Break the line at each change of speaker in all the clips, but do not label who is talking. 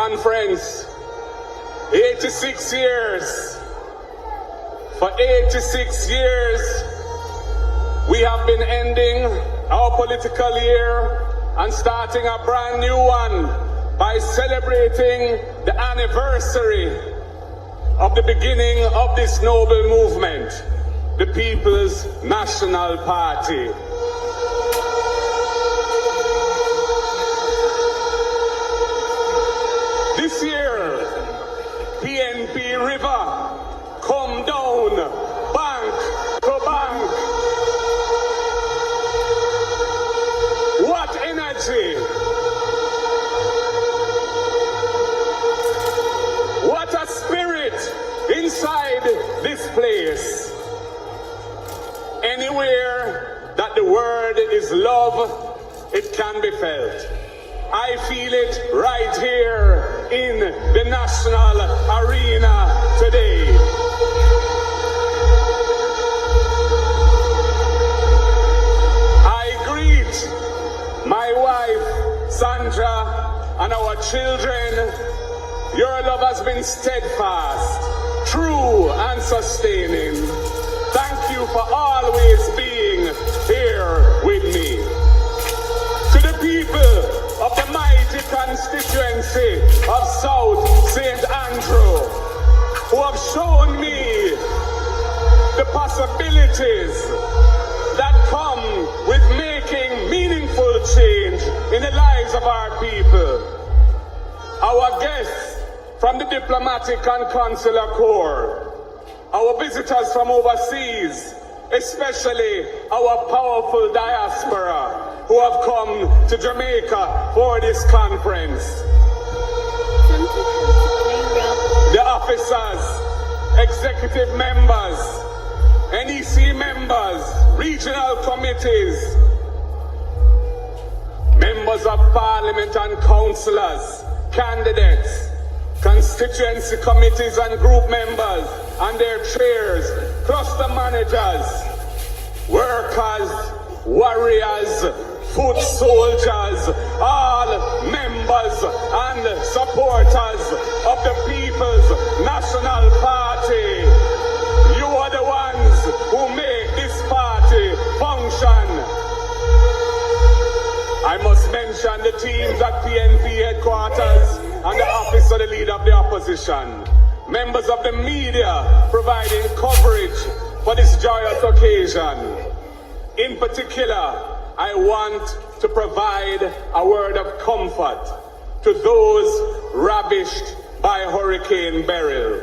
conference. 86 years. For 86 years, we have been ending our political year and starting a brand new one by celebrating the anniversary of the beginning of this noble movement, the People's National Party. This year, PNP River come down bank to bank. What energy! What a spirit inside this place. Anywhere that the word is love, it can be felt. I feel it right here in the national arena today. I greet my wife, Sandra, and our children. Your love has been steadfast, true, and sustaining. Thank you for always being here with me. To the people of the mighty constituency of South St. Andrew, who have shown me the possibilities that come with making meaningful change in the lives of our people. Our guests from the diplomatic and consular corps, our visitors from overseas, especially our powerful diaspora who have come to Jamaica for this conference. The officers, executive members, NEC members, regional committees, members of parliament and councillors, candidates, constituency committees and group members and their chairs, cluster managers, workers, warriors, foot soldiers, all members and supporters of the People's National Party. You are the ones who make this party function. I must mention the teams at PNP headquarters and the office of the leader of the opposition. Members of the media providing coverage for this joyous occasion. In particular, I want to provide a word of comfort to those ravished by Hurricane Beryl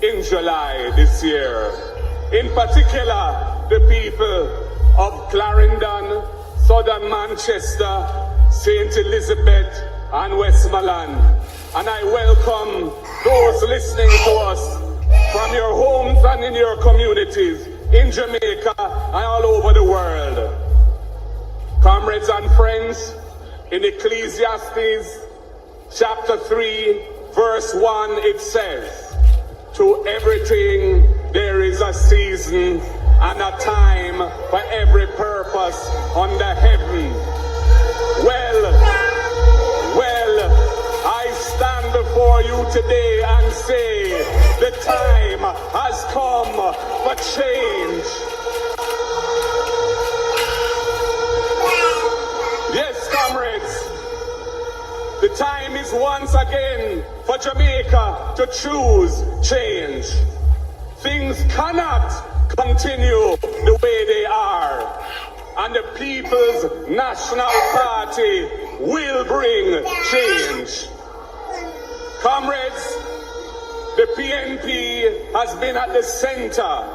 in July this year. In particular, the people of Clarendon, Southern Manchester, St. Elizabeth, and Westmoreland. And I welcome those listening to us from your homes and in your communities, in Jamaica and all over the world. Comrades and friends, in Ecclesiastes chapter 3, verse 1, it says, "To everything there is a season and a time for every purpose under heaven." Well, I stand before you today and say, the time has come for change. Yes, comrades, the time is once again for Jamaica to choose change. Things cannot continue the way they are, and the People's National Party will bring change. Comrades, the PNP has been at the center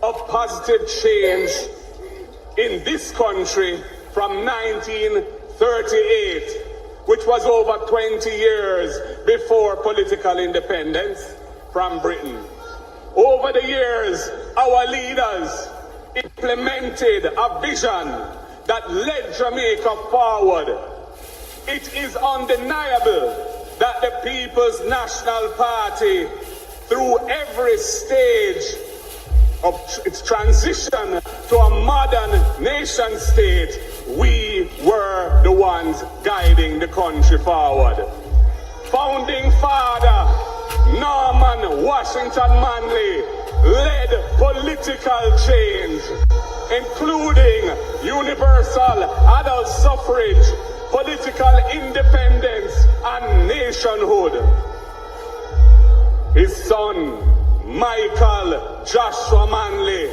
of positive change in this country from 1938, which was over 20 years before political independence from Britain. Over the years, our leaders implemented a vision that led Jamaica forward. It is undeniable that the People's National Party, through every stage of its transition to a modern nation state, we were the ones guiding the country forward. Founding father, Norman Washington Manley, led political change, including universal adult suffrage, political independence, and nationhood. His son, Michael Joshua Manley,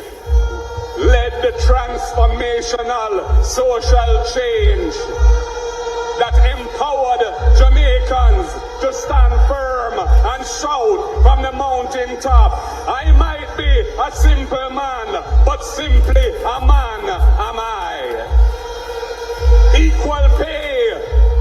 led the transformational social change that empowered Jamaicans to stand firm and shout from the mountaintop, I might be a simple man, but simply a man am I. Equal pay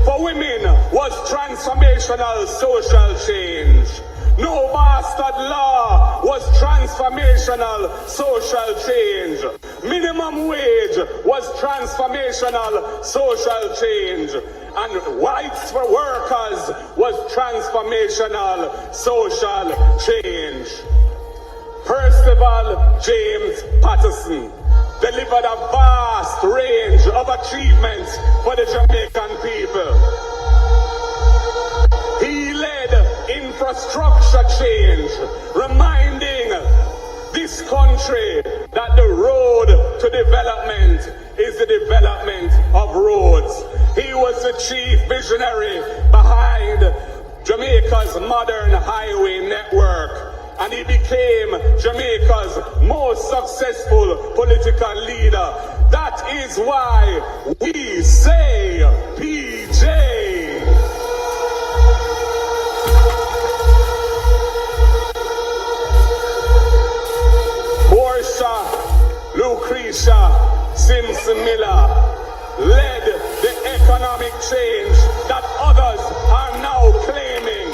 for women was transformational social change. No bastard law was transformational social change. Minimum wage was transformational social change. And rights for workers was transformational social change. Percival James Patterson delivered a vast range of achievements for the Jamaican people. He led infrastructure change, reminding this country that the road to development is the development of roads. He was the chief visionary behind Jamaica's modern highway network, and he became Jamaica's most successful political leader. That is why we say PJ. Lucretia Simpson Miller led the economic change that others are now claiming.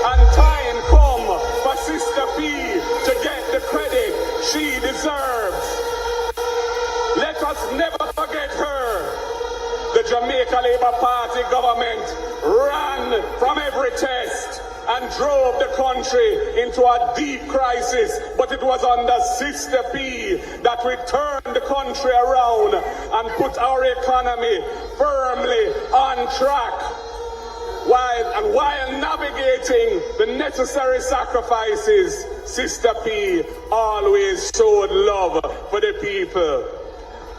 And time come for Sister P to get the credit she deserves. Let us never forget her. The Jamaica Labour Party government ran from every test and drove the country into a deep crisis, but it was under Sister P that we turned the country around and put our economy firmly on track. While navigating the necessary sacrifices, Sister P always showed love for the people.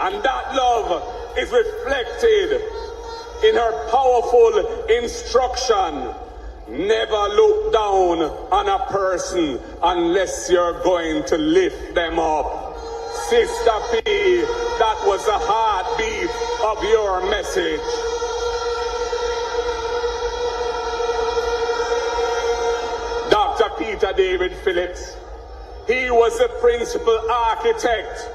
And that love is reflected in her powerful instruction. Never look down on a person unless you're going to lift them up. Sister P, that was the heartbeat of your message. Dr. Peter David Phillips, he was the principal architect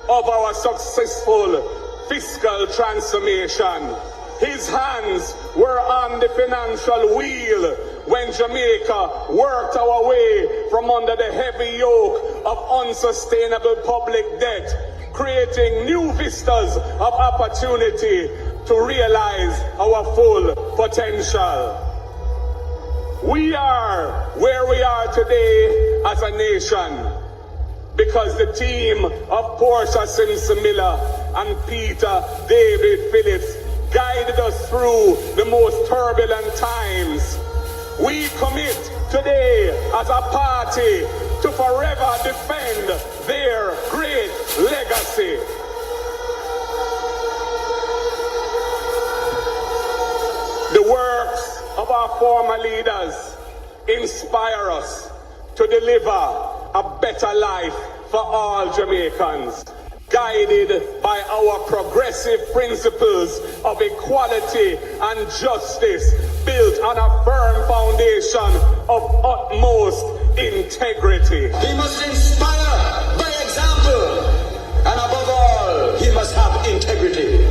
of our successful fiscal transformation. His hands were on the financial wheel when Jamaica worked our way from under the heavy yoke of unsustainable public debt, creating new vistas of opportunity to realize our full potential. We are where we are today as a nation because the team of Portia Simpson Miller and Peter David Phillips guided us through the most turbulent times. We commit today as a party to forever defend their great legacy. The works of our former leaders inspire us to deliver a better life for all Jamaicans, guided by our progressive principles of equality and justice, built on a firm foundation of utmost integrity.
He must inspire by example, and above all, he must have integrity.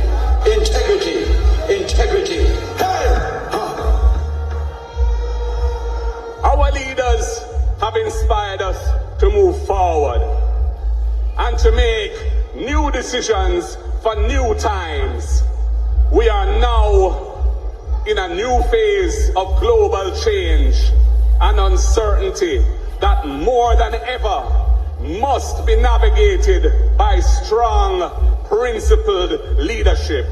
Integrity. Integrity. Hey!
Our leaders have inspired us to move forward and to make new decisions for new times. We are now in a new phase of global change and uncertainty that more than ever must be navigated by strong, principled leadership.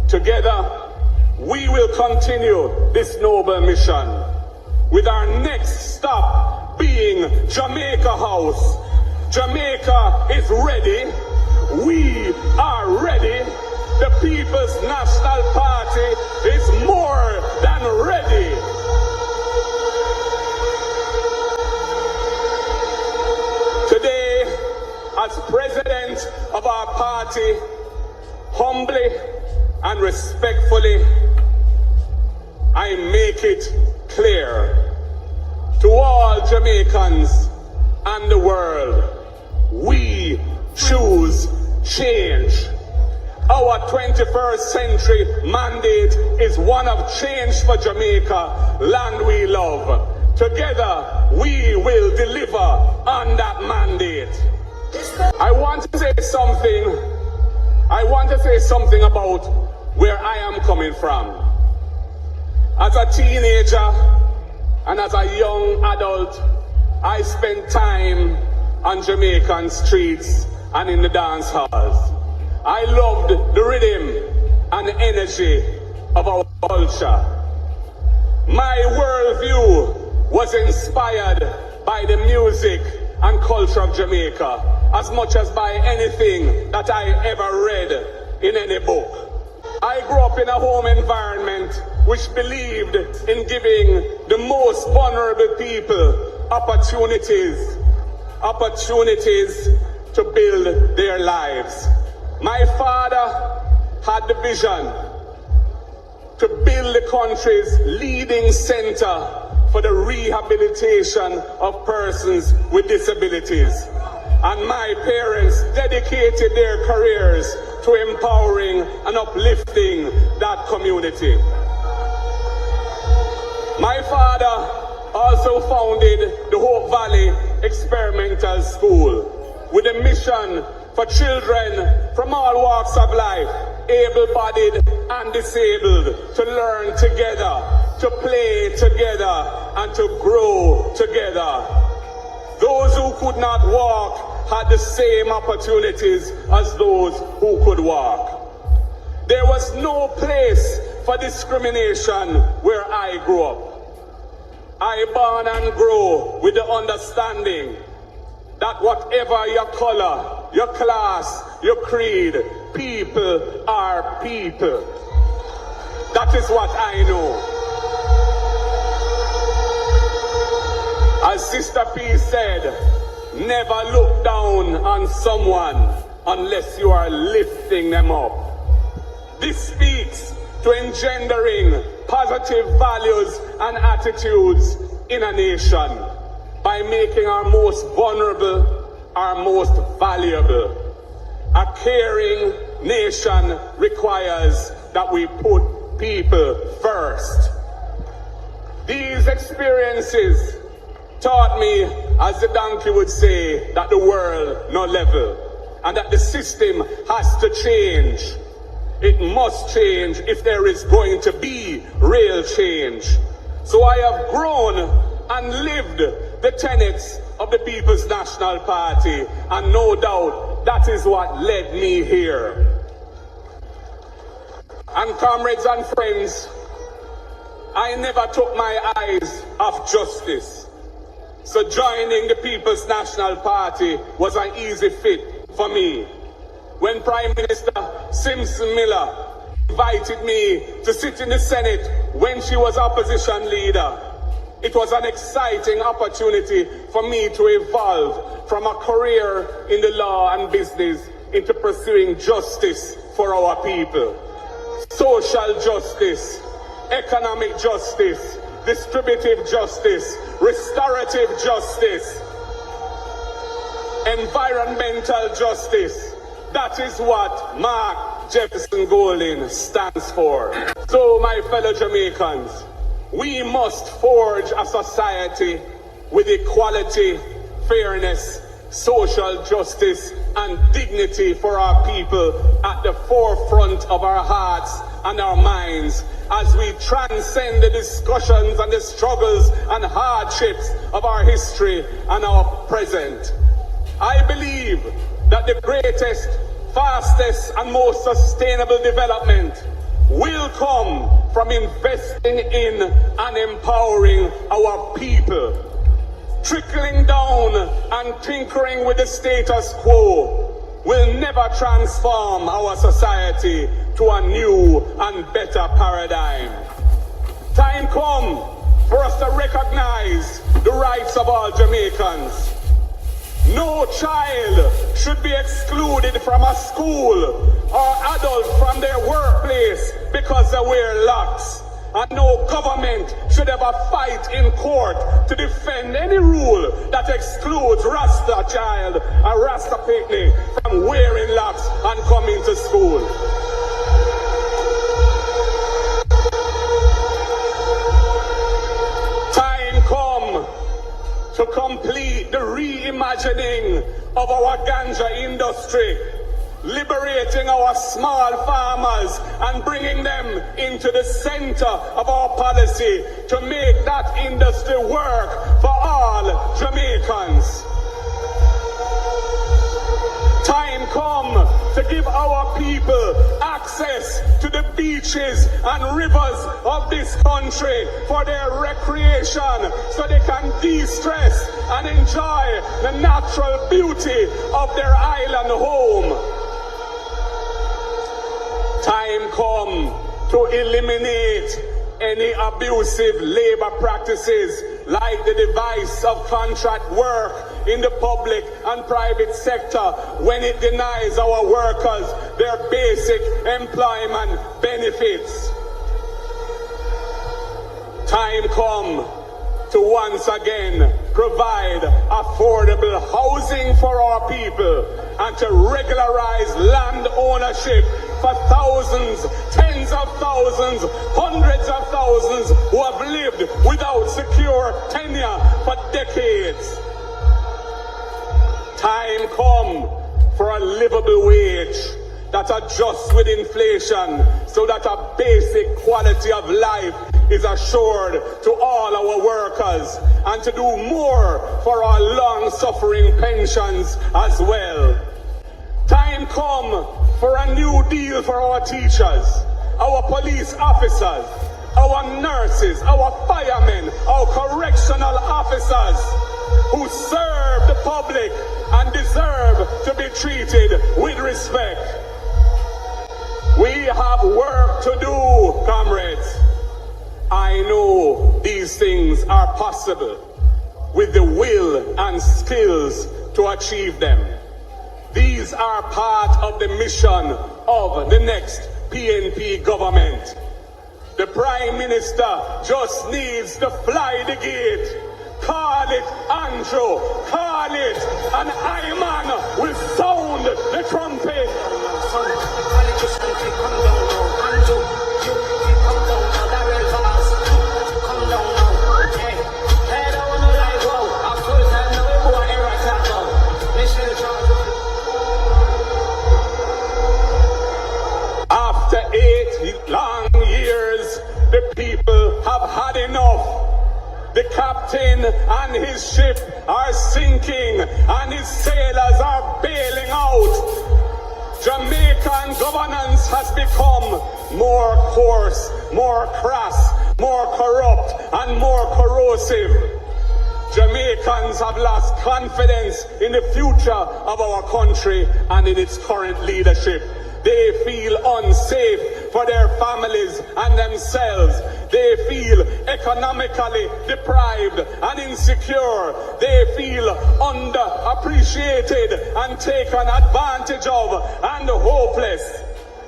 Together, we will continue this noble mission with our next stop being Jamaica House. Jamaica is ready. We are ready. The People's National Party is more than ready. Today, as president of our party, humbly and respectfully, I make it clear to all Jamaicans and the world, we choose change. Our 21st century mandate is one of change for Jamaica, land we love. Together, we will deliver on that mandate. I want to say something about where I am coming from. As a teenager and as a young adult, I spent time on Jamaican streets and in the dance halls. I loved the rhythm and the energy of our culture. My worldview was inspired by the music and culture of Jamaica as much as by anything that I ever read in any book. I grew up in a home environment which believed in giving the most vulnerable people opportunities to build their lives. My father had the vision to build the country's leading center for the rehabilitation of persons with disabilities. And my parents dedicated their careers to empowering and uplifting that community. My father also founded the Hope Valley Experimental School with a mission for children from all walks of life, able-bodied and disabled, to learn together, to play together, and to grow together. Those who could not walk had the same opportunities as those who could walk. There was no place for discrimination where I grew up. I born and grow with the understanding that whatever your color, your class, your creed, people are people. That is what I know. As Sister P said, never look down on someone unless you are lifting them up. This speaks to engendering positive values and attitudes in a nation by making our most vulnerable our most valuable. A caring nation requires that we put people first. These experiences taught me, as the donkey would say, that the world no level and that the system has to change. It must change if there is going to be real change. So I have grown and lived the tenets of the People's National Party, and no doubt that is what led me here. And comrades and friends, I never took my eyes off justice. So joining the People's National Party was an easy fit for me. When Prime Minister Simpson Miller invited me to sit in the Senate when she was opposition leader, it was an exciting opportunity for me to evolve from a career in the law and business into pursuing justice for our people. Social justice, economic justice, distributive justice, restorative justice, environmental justice. That is what Mark Jefferson Golding stands for. So, my fellow Jamaicans, we must forge a society with equality, fairness, social justice, and dignity for our people at the forefront of our hearts and our minds as we transcend the discussions and the struggles and hardships of our history and our present. I believe that the greatest, fastest, and most sustainable development will come from investing in and empowering our people. Trickling down and tinkering with the status quo will never transform our society to a new and better paradigm. Time come for us to recognize the rights of all Jamaicans. No child should be excluded from a school or adult from their workplace because they wear locks. And no government should ever fight in court to defend any rule that excludes Rasta child or Rasta picnic from wearing locks and coming to school. Time come to complete the reimagining of our ganja industry, liberating our small farmers and bringing them into the center of our policy to make that industry work for all Jamaicans. Time come to give our people access to the beaches and rivers of this country for their recreation so they can de-stress and enjoy the natural beauty of their island home. Time come to eliminate any abusive labor practices like the device of contract work in the public and private sector when it denies our workers their basic employment benefits. Time come to once again provide affordable housing for our people and to regularize land ownership for thousands, tens of thousands, hundreds of thousands who have lived without secure tenure for decades. Time come for a livable wage that adjusts with inflation so that a basic quality of life is assured to all our workers, and to do more for our long-suffering pensions as well. Time come for a new deal for our teachers, our police officers, our nurses, our firemen, our correctional officers who serve the public and deserve to be treated with respect. We have work to do, comrades. I know these things are possible with the will and skills to achieve them. These are part of the mission of the next PNP government. The Prime Minister just needs to fly the gate. Call it Andrew, call it, and Iman will sound the trumpet. After 8 long years, the people have had enough. The captain and his ship are sinking and his sailors are bailing out. Jamaican governance has become more coarse, more crass, more corrupt and more corrosive. Jamaicans have lost confidence in the future of our country and in its current leadership. They feel unsafe for their families and themselves. They feel economically deprived and insecure. They feel underappreciated and taken advantage of and hopeless.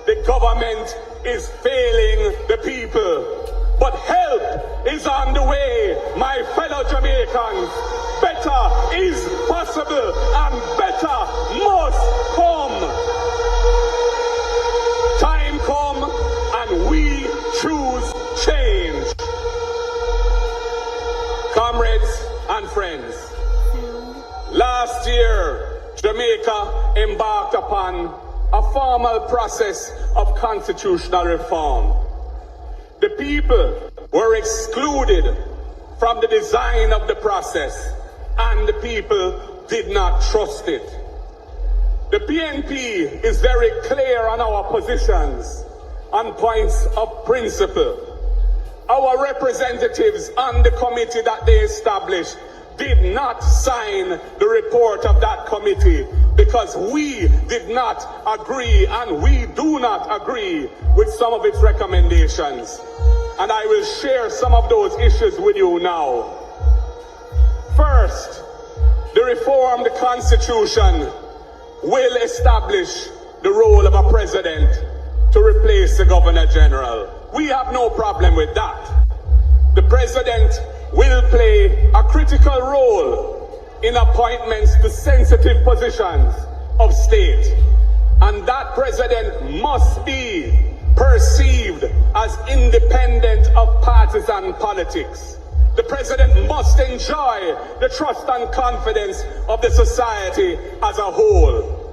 The government is failing the people. But help is on the way, my fellow Jamaicans. Better is possible and better must come. Time come and we choose change. Comrades and friends, last year Jamaica embarked upon a formal process of constitutional reform. The people were excluded from the design of the process and the people did not trust it. The PNP is very clear on our positions on points of principle. our representatives on the committee that they established did not sign the report of that committee because we did not agree and we do not agree with some of its recommendations. And I will share some of those issues with you now. First, the reformed constitution will establish the role of a president to replace the governor general. We have no problem with that. The president will play a critical role in appointments to sensitive positions of state. And that president must be perceived as independent of partisan politics. The president must enjoy the trust and confidence of the society as a whole.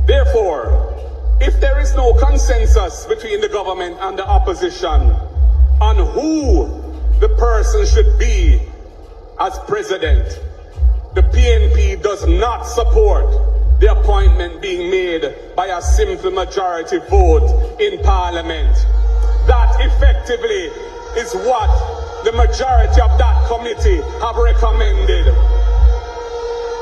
Therefore, if there is no consensus between the government and the opposition on who the person should be as president, the PNP does not support the appointment being made by a simple majority vote in Parliament. That effectively is what the majority of that committee have recommended.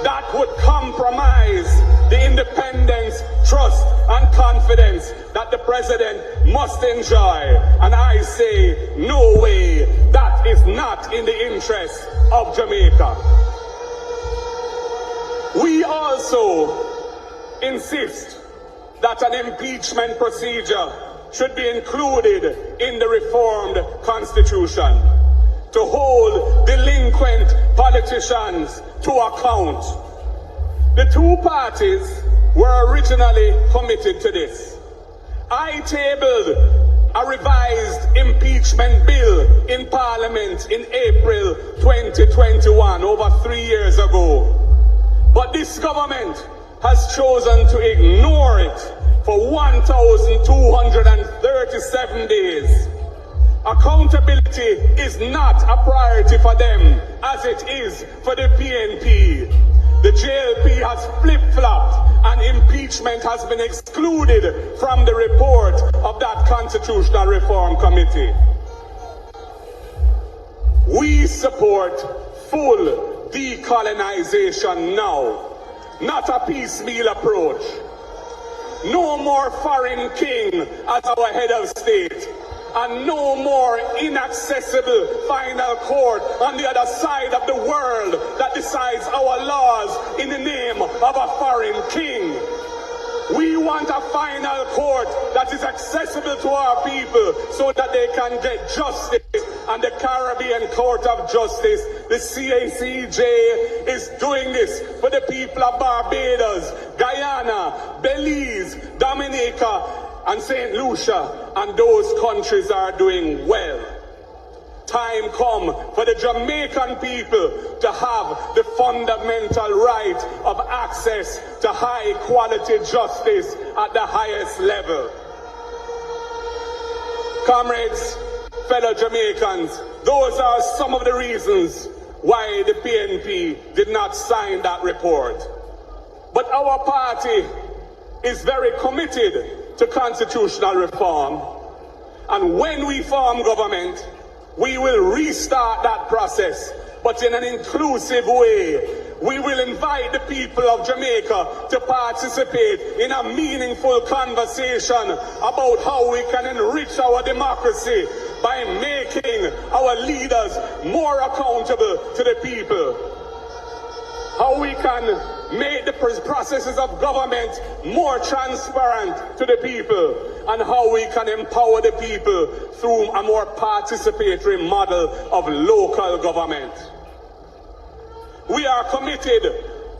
That would compromise the independence, trust, and confidence that the president must enjoy. And I say, no way, that is not in the interest of Jamaica. We also insist that an impeachment procedure should be included in the reformed constitution to hold delinquent politicians to account. The two parties were originally committed to this. I tabled a revised impeachment bill in Parliament in April 2021, over 3 years ago. But this government has chosen to ignore it for 1,237 days. Accountability is not a priority for them as it is for the PNP. The JLP has flip-flopped and impeachment has been excluded from the report of that Constitutional Reform Committee. We support full decolonization now, not a piecemeal approach. No more foreign king as our head of state, and no more inaccessible final court on the other side of the world that decides our laws in the name of a foreign king. We want a final court that is accessible to our people so that they can get justice. And the Caribbean Court of Justice, the CACJ, is doing this for the people of Barbados, Guyana, Belize, Dominica, and St. Lucia, and those countries are doing well. Time come for the Jamaican people to have the fundamental right of access to high quality justice at the highest level. Comrades, fellow Jamaicans, those are some of the reasons why the PNP did not sign that report. But our party is very committed to constitutional reform, and when we form government, we will restart that process, but in an inclusive way. We will invite the people of Jamaica to participate in a meaningful conversation about how we can enrich our democracy by making our leaders more accountable to the people. How we can make the processes of government more transparent to the people, and how we can empower the people through a more participatory model of local government. We are committed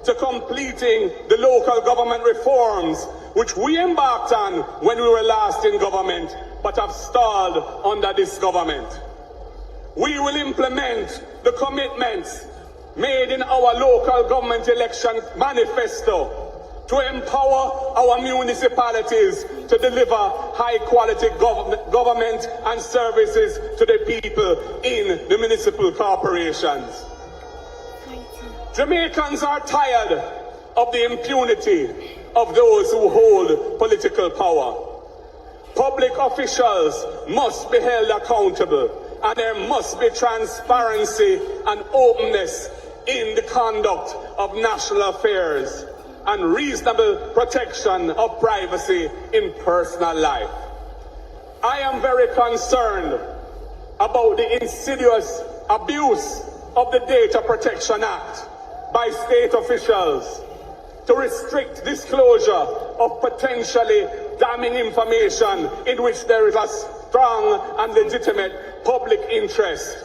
to completing the local government reforms which we embarked on when we were last in government but have stalled under this government. We will implement the commitments made in our local government election manifesto to empower our municipalities to deliver high quality government and services to the people in the municipal corporations. Jamaicans are tired of the impunity of those who hold political power. Public officials must be held accountable, and there must be transparency and openness in the conduct of national affairs and reasonable protection of privacy in personal life. I am very concerned about the insidious abuse of the Data Protection Act by state officials to restrict disclosure of potentially damning information in which there is a strong and legitimate public interest.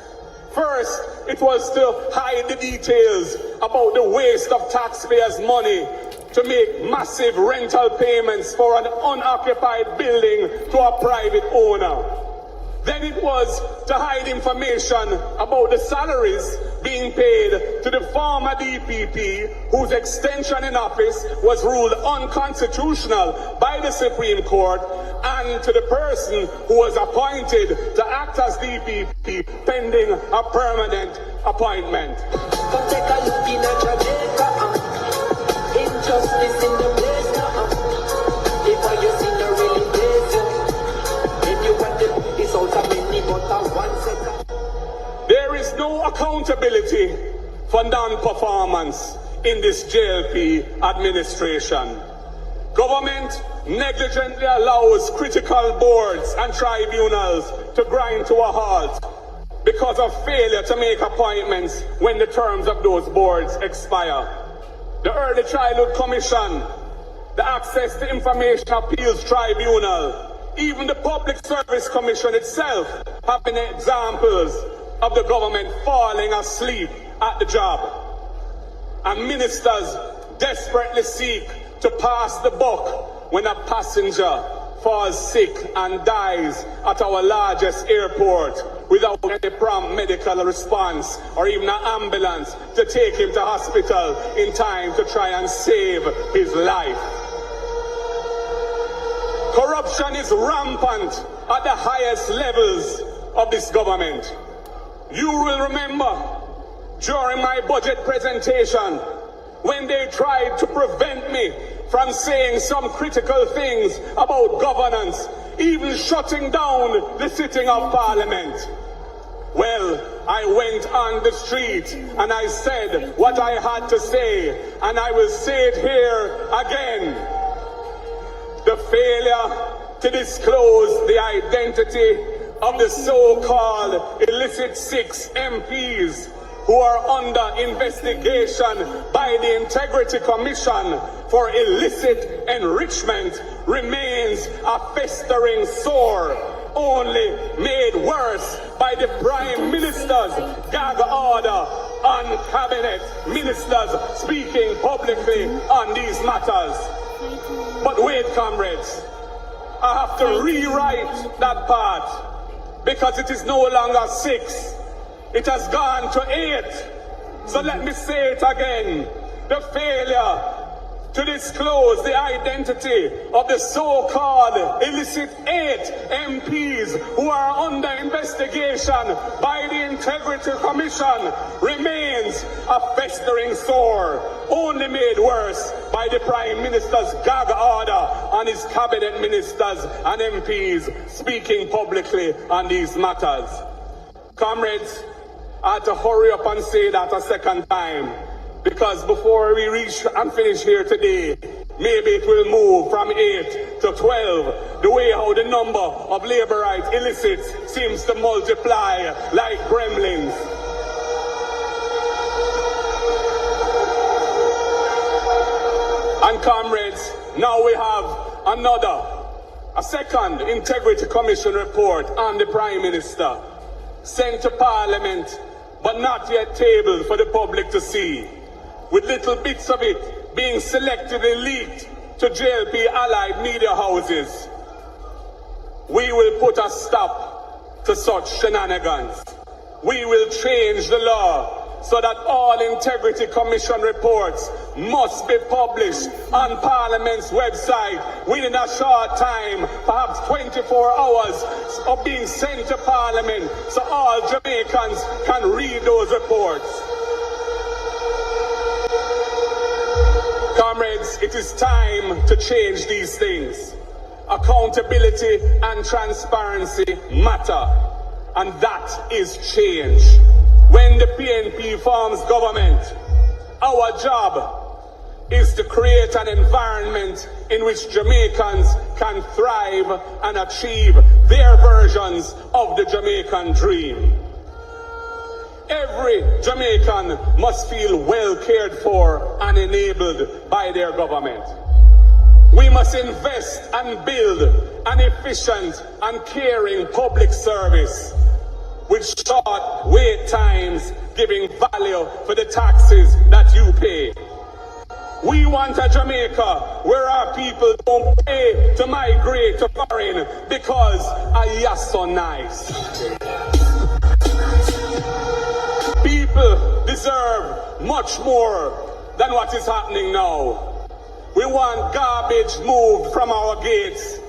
First, it was to hide the details about the waste of taxpayers' money to make massive rental payments for an unoccupied building to a private owner. Then it was to hide information about the salaries being paid to the former DPP, whose extension in office was ruled unconstitutional by the Supreme Court, and to the person who was appointed to act as DPP pending a permanent appointment.
Come take a look in Jamaica, injustice in the place now. If I you see the really place, if you want the peace out of many, but one set.
There is no accountability for non-performance in this JLP administration. Government negligently allows critical boards and tribunals to grind to a halt because of failure to make appointments when the terms of those boards expire. The Early Childhood Commission, the Access to Information Appeals Tribunal, even the Public Service Commission itself have been examples of the government falling asleep at the job. And ministers desperately seek to pass the buck when a passenger falls sick and dies at our largest airport without any prompt medical response or even an ambulance to take him to hospital in time to try and save his life. Corruption is rampant at the highest levels of this government. You will remember during my budget presentation when they tried to prevent me from saying some critical things about governance, even shutting down the sitting of Parliament. Well, I went on the street and I said what I had to say, and I will say it here again. The failure to disclose the identity of the so-called illicit 6 MPs who are under investigation by the Integrity Commission for illicit enrichment remains a festering sore, only made worse by the Prime Minister's gag order on cabinet ministers speaking publicly on these matters. But wait, comrades, I have to rewrite that part because it is no longer 6. It has gone to 8. So let me say it again. The failure to disclose the identity of the so-called illicit 8 MPs who are under investigation by the Integrity Commission remains a festering sore, only made worse by the Prime Minister's gag order on his cabinet ministers and MPs speaking publicly on these matters. Comrades, I had to hurry up and say that a second time, because before we reach and finish here today, maybe it will move from 8 to 12, the way how the number of labor rights illicits seems to multiply like gremlins. And comrades, now we have a second Integrity Commission report on the Prime Minister, sent to Parliament, but not yet tabled for the public to see, with little bits of it being selectively leaked to JLP allied media houses. We will put a stop to such shenanigans. We will change the law so that all Integrity Commission reports must be published on Parliament's website within a short time, perhaps 24 hours of being sent to Parliament, so all Jamaicans can read those reports. Comrades, it is time to change these things. Accountability and transparency matter. and that is change. When the PNP forms government, our job is to create an environment in which Jamaicans can thrive and achieve their versions of the Jamaican dream. Every Jamaican must feel well cared for and enabled by their government. We must invest and build an efficient and caring public service with short wait times, giving value for the taxes that you pay. We want a Jamaica where our people don't pay to migrate to foreign because I are so nice. People deserve much more than what is happening now. We want garbage moved from our gates.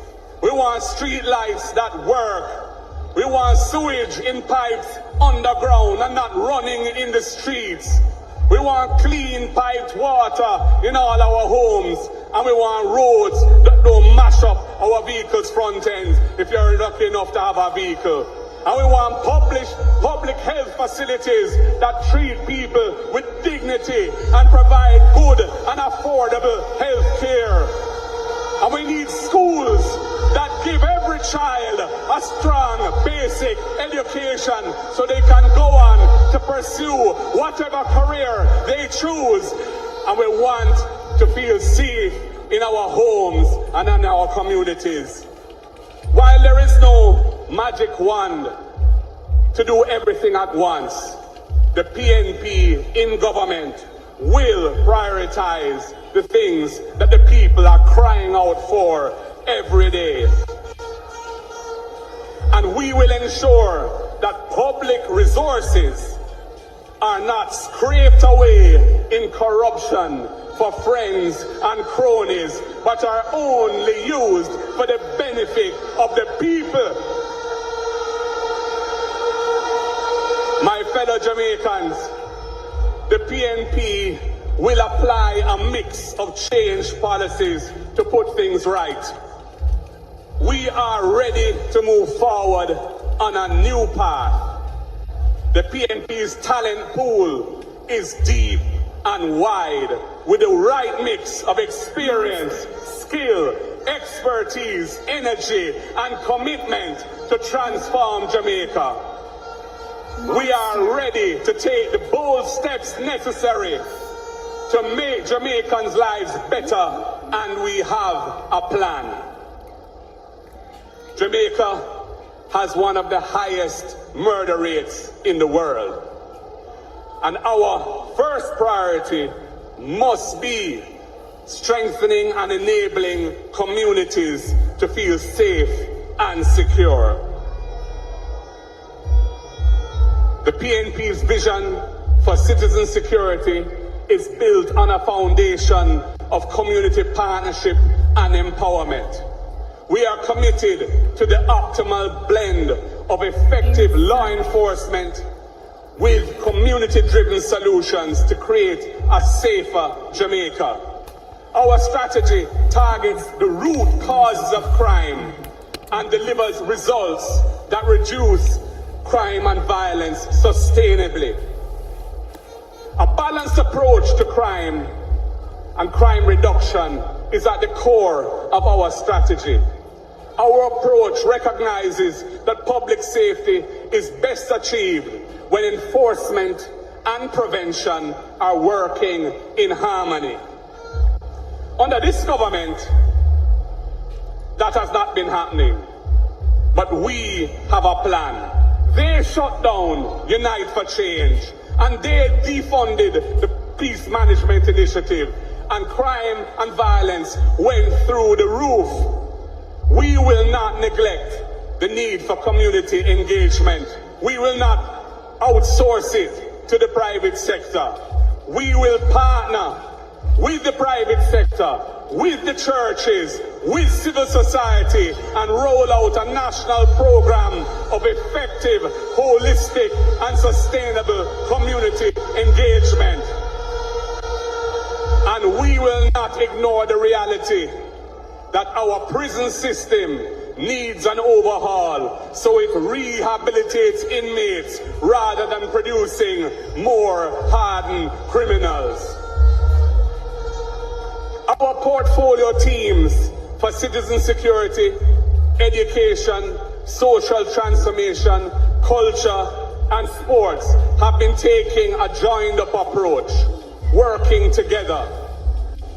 We want street lights that work. We want sewage in pipes underground and not running in the streets. We want clean piped water in all our homes. And we want roads that don't mash up our vehicles' front ends if you're lucky enough to have a vehicle. And we want public health facilities that treat people with dignity and provide good and affordable health care. And we need schools that give every child a strong basic education so they can go on to pursue whatever career they choose. And we want to feel safe in our homes and in our communities. While there is no magic wand to do everything at once, the PNP in government will prioritize the things that the people are crying out for every day. And we will ensure that public resources are not scraped away in corruption for friends and cronies, but are only used for the benefit of the people. My fellow Jamaicans, the PNP will apply a mix of change policies to put things right. We are ready to move forward on a new path. The PNP's talent pool is deep and wide, with the right mix of experience, skill, expertise, energy, and commitment to transform Jamaica. We are ready to take the bold steps necessary to make Jamaicans' lives better, and we have a plan. Jamaica has one of the highest murder rates in the world. And our first priority must be strengthening and enabling communities to feel safe and secure. The PNP's vision for citizen security is built on a foundation of community partnership and empowerment. We are committed to the optimal blend of effective law enforcement with community-driven solutions to create a safer Jamaica. Our strategy targets the root causes of crime and delivers results that reduce crime and violence sustainably. A balanced approach to crime and crime reduction is at the core of our strategy. Our approach recognizes that public safety is best achieved when enforcement and prevention are working in harmony. Under this government, that has not been happening, but we have a plan. They shut down Unite for Change, and they defunded the Peace Management Initiative, and crime and violence went through the roof. We will not neglect the need for community engagement. We will not outsource it to the private sector. We will partner with the private sector, with the churches, with civil society, and roll out a national program of effective, holistic, and sustainable community engagement. And we will not ignore the reality that our prison system needs an overhaul so it rehabilitates inmates rather than producing more hardened criminals. Our portfolio teams for citizen security, education, social transformation, culture, and sports have been taking a joined-up approach, working together.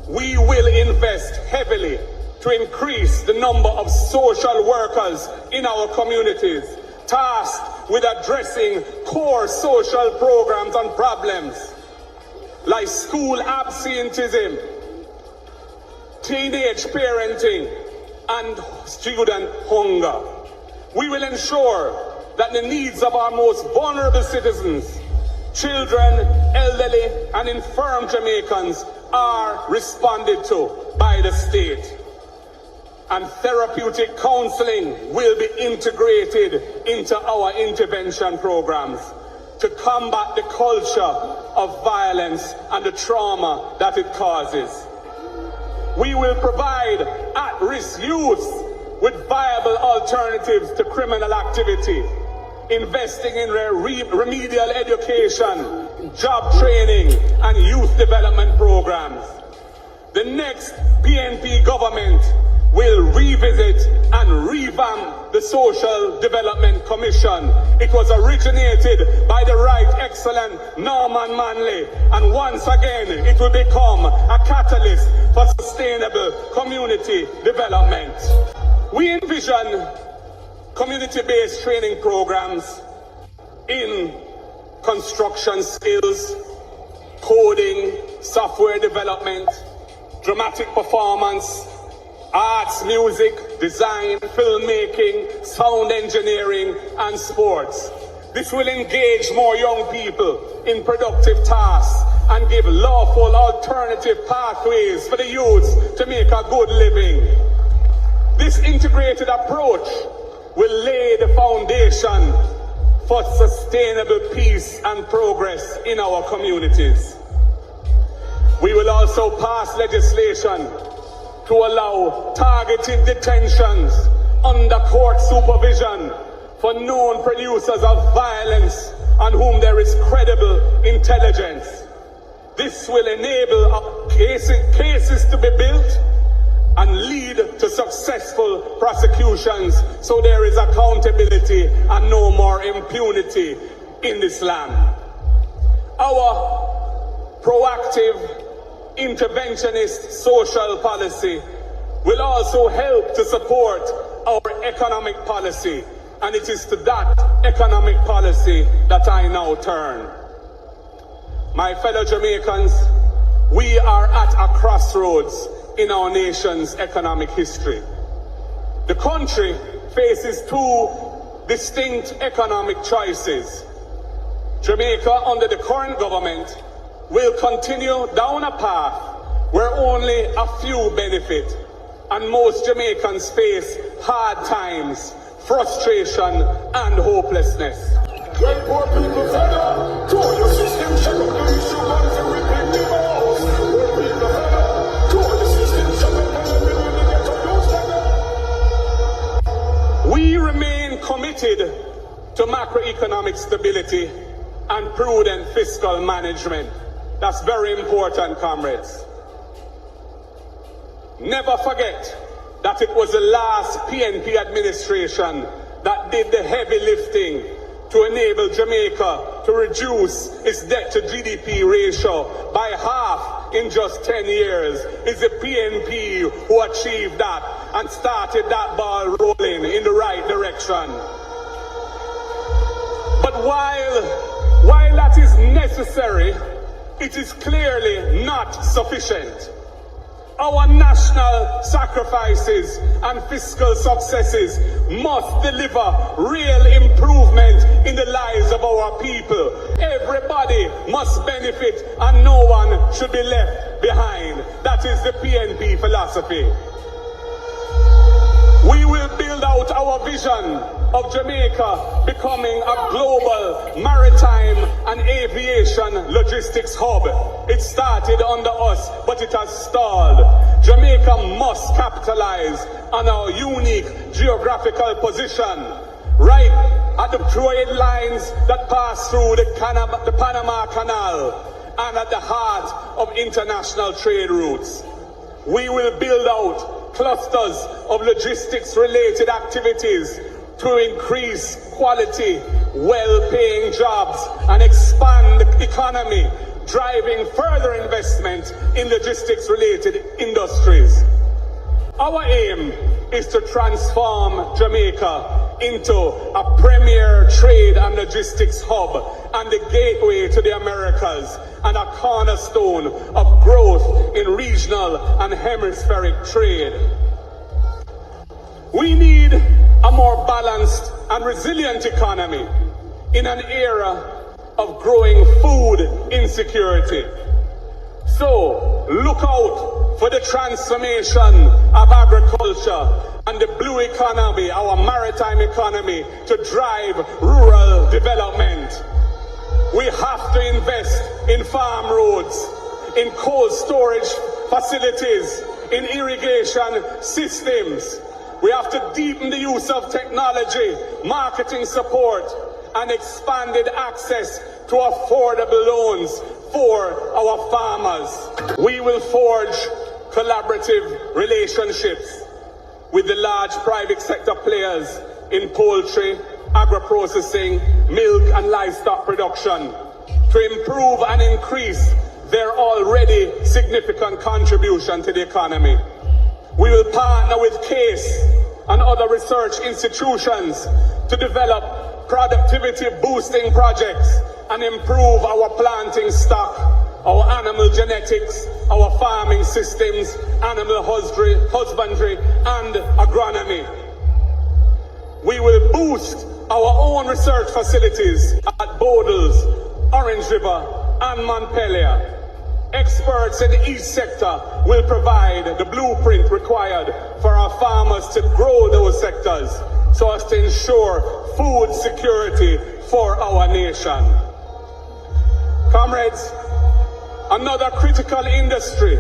We will invest heavily to increase the number of social workers in our communities, tasked with addressing core social programs and problems like school absenteeism, teenage parenting, and student hunger. We will ensure that the needs of our most vulnerable citizens, children, elderly, and infirm Jamaicans are responded to by the state. And therapeutic counseling will be integrated into our intervention programs to combat the culture of violence and the trauma that it causes. We will provide at-risk youth with viable alternatives to criminal activity, investing in remedial education, job training, and youth development programs. The next PNP government will revisit and revamp the Social Development Commission. It was originated by the Right Excellent Norman Manley, and once again it will become a catalyst for sustainable community development. We envision community-based training programs in construction skills, coding, software development, dramatic performance, arts, music, design, filmmaking, sound engineering, and sports. This will engage more young people in productive tasks and give lawful alternative pathways for the youths to make a good living. This integrated approach will lay the foundation for sustainable peace and progress in our communities. We will also pass legislation to allow targeted detentions under court supervision for known producers of violence on whom there is credible intelligence. This will enable cases to be built and lead to successful prosecutions, so there is accountability and no more impunity in this land. Our proactive interventionist social policy will also help to support our economic policy, and it is to that economic policy that I now turn. My fellow Jamaicans, we are at a crossroads in our nation's economic history. The country faces two distinct economic choices. Jamaica, under the current government, will continue down a path where only a few benefit, and most Jamaicans face hard times, frustration, and hopelessness.
When poor people fed up, to your system, shut up the issue, ones and repeat the most. When people fed up, to your system, shut up and the million to get up those fed up.
We remain committed to macroeconomic stability and prudent fiscal management. That's very important, comrades. Never forget that it was the last PNP administration that did the heavy lifting to enable Jamaica to reduce its debt to GDP ratio by half in just 10 years. It's the PNP who achieved that and started that ball rolling in the right direction. But while that is necessary, it is clearly not sufficient. Our national sacrifices and fiscal successes must deliver real improvement in the lives of our people. Everybody must benefit and no one should be left behind. That is the PNP philosophy. We will build out our vision of Jamaica becoming a global maritime and aviation logistics hub. It started under us, but it has stalled. Jamaica must capitalize on our unique geographical position, right at the trade lines that pass through the Panama Canal and at the heart of international trade routes. We will build out clusters of logistics-related activities to increase quality, well-paying jobs and expand the economy, driving further investment in logistics-related industries. Our aim is to transform Jamaica into a premier trade and logistics hub and the gateway to the Americas and a cornerstone of growth in regional and hemispheric trade. We need a more balanced and resilient economy in an era of growing food insecurity. So, look out for the transformation of agriculture and the blue economy, our maritime economy, to drive rural development. We have to invest in farm roads, in cold storage facilities, in irrigation systems. We have to deepen the use of technology, marketing support, and expanded access to affordable loans for our farmers. We will forge collaborative relationships with the large private sector players in poultry, agro-processing, milk and livestock production to improve and increase their already significant contribution to the economy. We will partner with CUSS and other research institutions to develop productivity boosting projects and improve our planting stock, our animal genetics, our farming systems, animal husbandry and agronomy. We will boost our own research facilities at Bodles, Orange River and Montpelier. Experts in each sector will provide the blueprint required for our farmers to grow those sectors so as to ensure food security for our nation. Comrades, another critical industry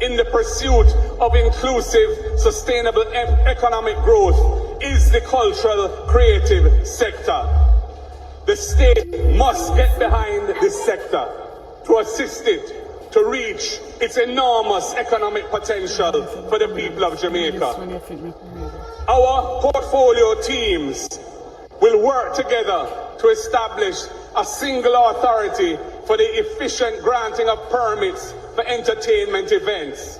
in the pursuit of inclusive, sustainable economic growth is the cultural creative sector. The state must get behind this sector to assist it to reach its enormous economic potential for the people of Jamaica. Our portfolio teams will work together to establish a single authority for the efficient granting of permits for entertainment events.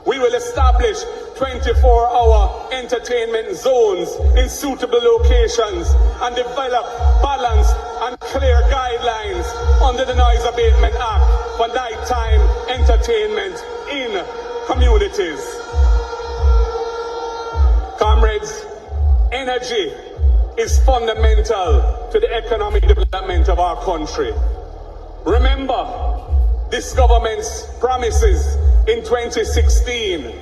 We will establish 24-hour entertainment zones in suitable locations and develop balanced and clear guidelines under the Noise Abatement Act for nighttime entertainment in communities. Comrades, energy is fundamental to the economic development of our country. Remember this government's promises in 2016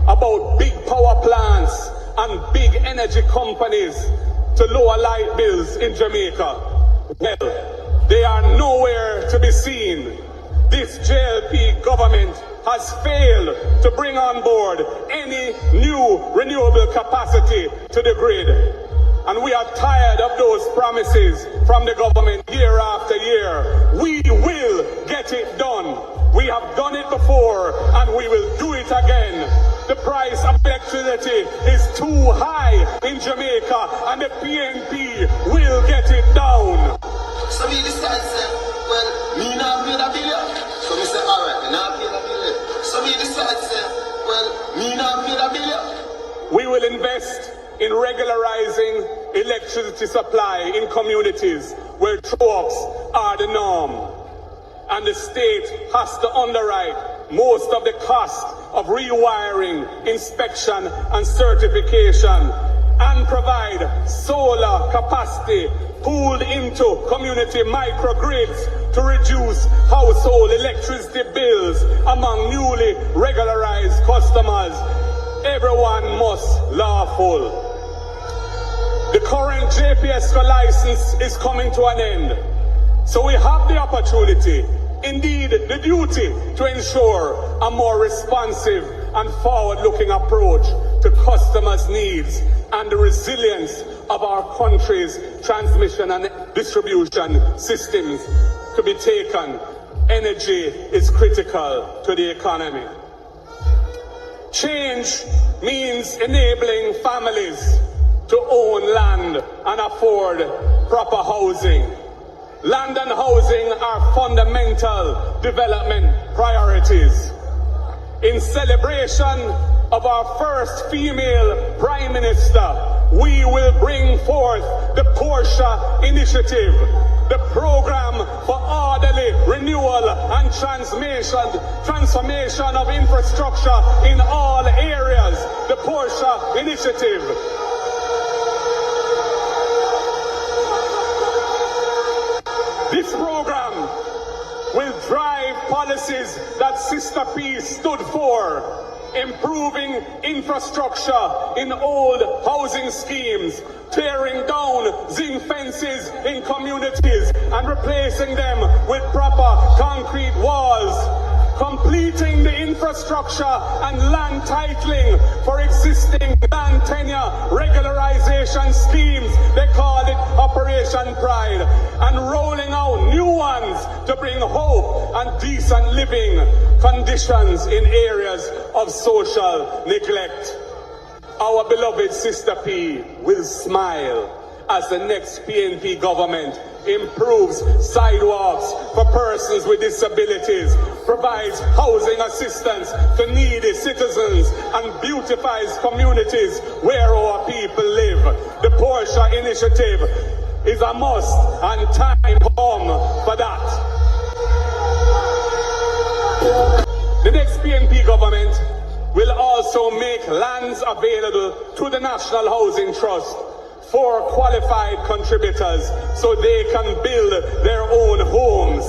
about big power plants and big energy companies to lower light bills in Jamaica. Well, they are nowhere to be seen. This JLP government has failed to bring on board any new renewable capacity to the grid. And we are tired of those promises from the government year after year. We will get it done. We have done it before and we will do it again. The price of electricity is too high in Jamaica and the PNP will get it down.
So me decide say, well, me not pay the bill. So me say, alright, me not pay the bill. So me decide say, well, me not pay the bill.
We will invest in regularizing electricity supply in communities where true-ups are the norm. And the state has to underwrite most of the cost of rewiring, inspection and certification and provide solar capacity pooled into community microgrids to reduce household electricity bills among newly regularized customers. Everyone must lawful. The current JPS license is coming to an end. So we have the opportunity, indeed the duty, to ensure a more responsive and forward-looking approach to customers' needs and the resilience of our country's transmission and distribution systems to be taken. Energy is critical to the economy. Change means enabling families to own land and afford proper housing. Land and housing are fundamental development priorities. In celebration of our first female Prime Minister, we will bring forth the Portia Initiative, the program for orderly renewal and transformation of infrastructure in all areas, the Portia Initiative. This program will drive policies that Sister P stood for, improving infrastructure in old housing schemes, tearing down zinc fences in communities and replacing them with proper concrete walls, completing the infrastructure and land titling for existing land tenure regularization schemes, they call it Operation Pride, and rolling out new ones to bring hope and decent living conditions in areas of social neglect. Our beloved Sister P will smile as the next PNP government improves sidewalks for persons with disabilities, provides housing assistance to needy citizens, and beautifies communities where our people live. The Portia Initiative is a must, and time come for that. The next PNP government will also make lands available to the National Housing Trust for qualified contributors so they can build their own homes.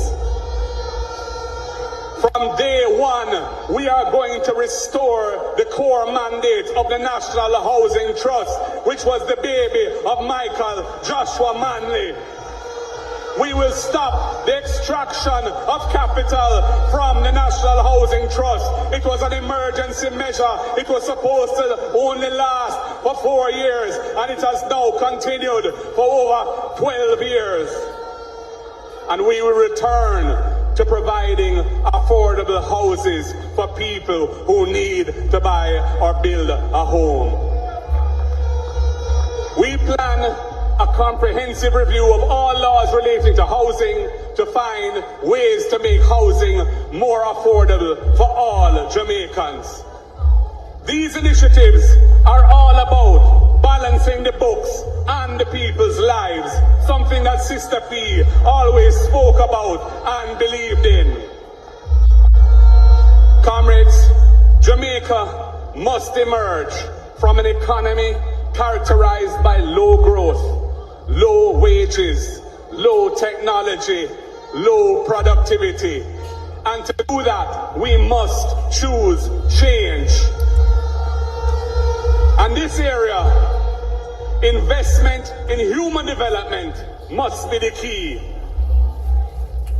From day one, we are going to restore the core mandate of the National Housing Trust, which was the baby of Michael Joshua Manley. We will stop the extraction of capital from the National Housing Trust. It was an emergency measure. It was supposed to only last for 4 years, and it has now continued for over 12 years. And we will return to providing affordable houses for people who need to buy or build a home. We plan a comprehensive review of all laws relating to housing to find ways to make housing more affordable for all Jamaicans. These initiatives are all about balancing the books and the people's lives, something that Sister P always spoke about and believed in. Comrades, Jamaica must emerge from an economy characterized by low growth, low wages, low technology, low productivity. And to do that, we must choose change. And this area, investment in human development must be the key.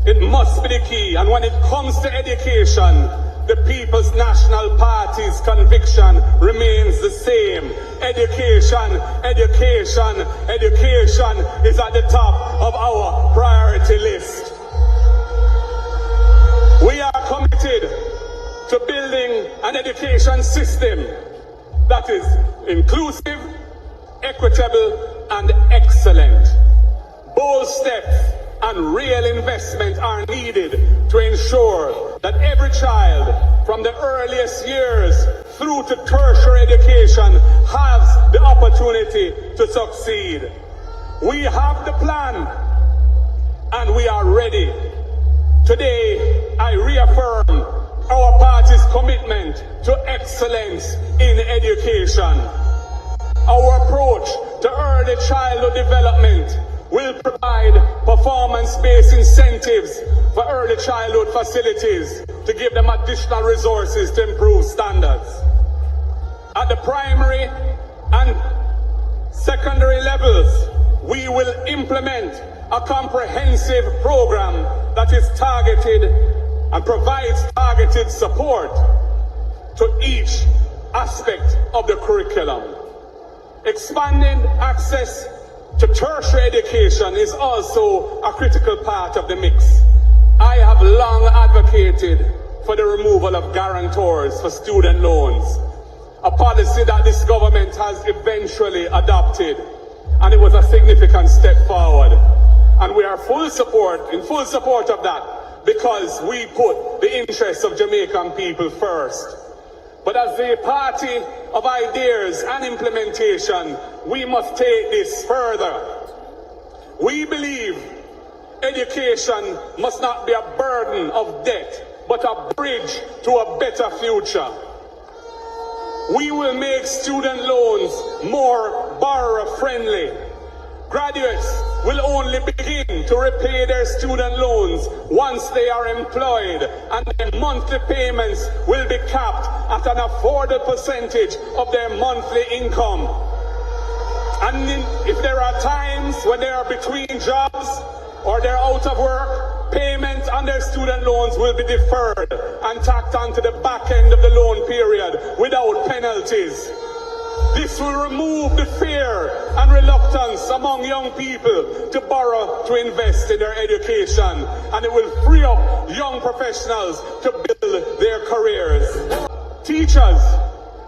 It must be the key. And when it comes to education, the People's National Party's conviction remains the same. Education, education, education is at the top of our priority list. We are committed to building an education system that is inclusive, equitable, and excellent. Bold steps and real investment are needed to ensure that every child from the earliest years through to tertiary education has the opportunity to succeed. We have the plan and we are ready. Today, I reaffirm our party's commitment to excellence in education. Our approach to early childhood development will provide performance-based incentives for early childhood facilities to give them additional resources to improve standards. At the primary and secondary levels, we will implement a comprehensive program that is targeted and provides targeted support to each aspect of the curriculum. Expanding access to tertiary education is also a critical part of the mix. I have long advocated for the removal of guarantors for student loans, a policy that this government has eventually adopted, and it was a significant step forward. And we are in full support of that, because we put the interests of Jamaican people first. But as the party of ideas and implementation, we must take this further. We believe education must not be a burden of debt, but a bridge to a better future. We will make student loans more borrower-friendly. Graduates will only begin to repay their student loans once they are employed, and their monthly payments will be capped at an affordable percentage of their monthly income. And if there are times when they are between jobs or they're out of work, payments on their student loans will be deferred and tacked onto the back end of the loan period without penalties. This will remove the fear and reluctance among young people to borrow to invest in their education, and it will free up young professionals to build their careers. Teachers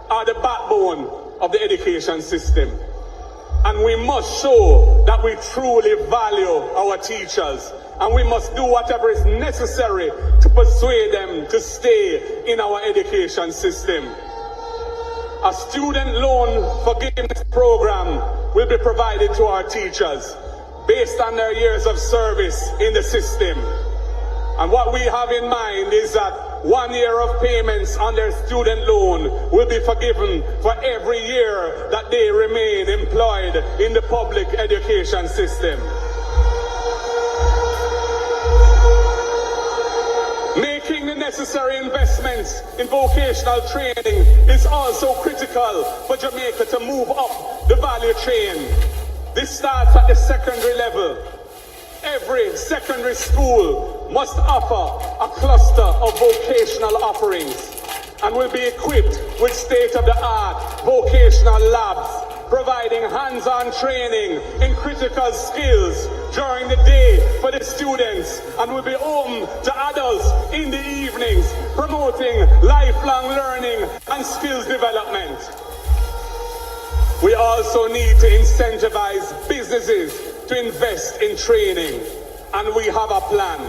are the backbone of the education system, and we must show that we truly value our teachers, and we must do whatever is necessary to persuade them to stay in our education system. A student loan forgiveness program will be provided to our teachers based on their years of service in the system. And what we have in mind is that 1 year of payments on their student loan will be forgiven for every year that they remain employed in the public education system. Making the necessary investments in vocational training is also critical for Jamaica to move up the value chain. This starts at the secondary level. Every secondary school must offer a cluster of vocational offerings and will be equipped with state-of-the-art vocational labs, providing hands-on training in critical skills during the day for the students, and will be open to adults in the evenings, promoting lifelong learning and skills development. We also need to incentivize businesses to invest in training, and we have a plan.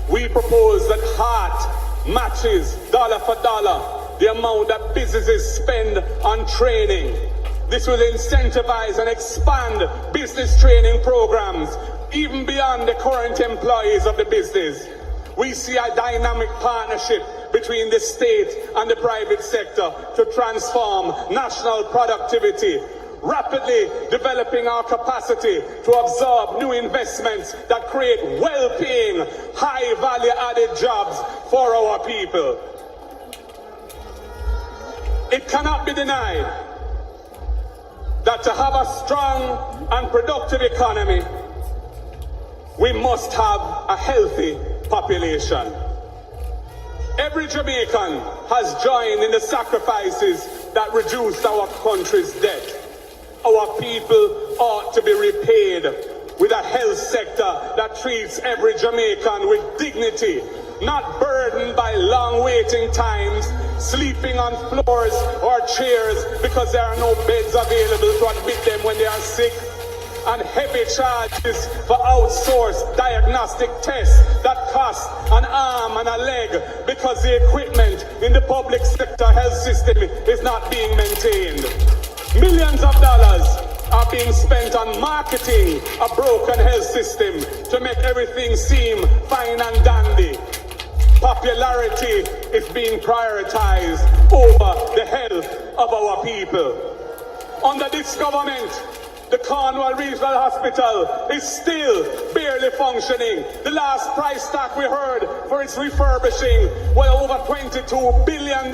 We propose that HEART matches dollar for dollar the amount that businesses spend on training. This will incentivize and expand business training programs even beyond the current employees of the business. We see a dynamic partnership between the state and the private sector to transform national productivity, rapidly developing our capacity to absorb new investments that create well-paying, high-value-added jobs for our people. It cannot be denied that to have a strong and productive economy, we must have a healthy population. Every Jamaican has joined in the sacrifices that reduced our country's debt. Our people ought to be repaid with a health sector that treats every Jamaican with dignity, not burdened by long waiting times, sleeping on floors or chairs because there are no beds available to admit them when they are sick, and heavy charges for outsourced diagnostic tests that cost an arm and a leg because the equipment in the public sector health system is not being maintained. Millions of dollars are being spent on marketing a broken health system to make everything seem fine and dandy. Popularity is being prioritized over the health of our people. Under this government, the Cornwall Regional Hospital is still barely functioning. The last price tag we heard for its refurbishing was over $22 billion,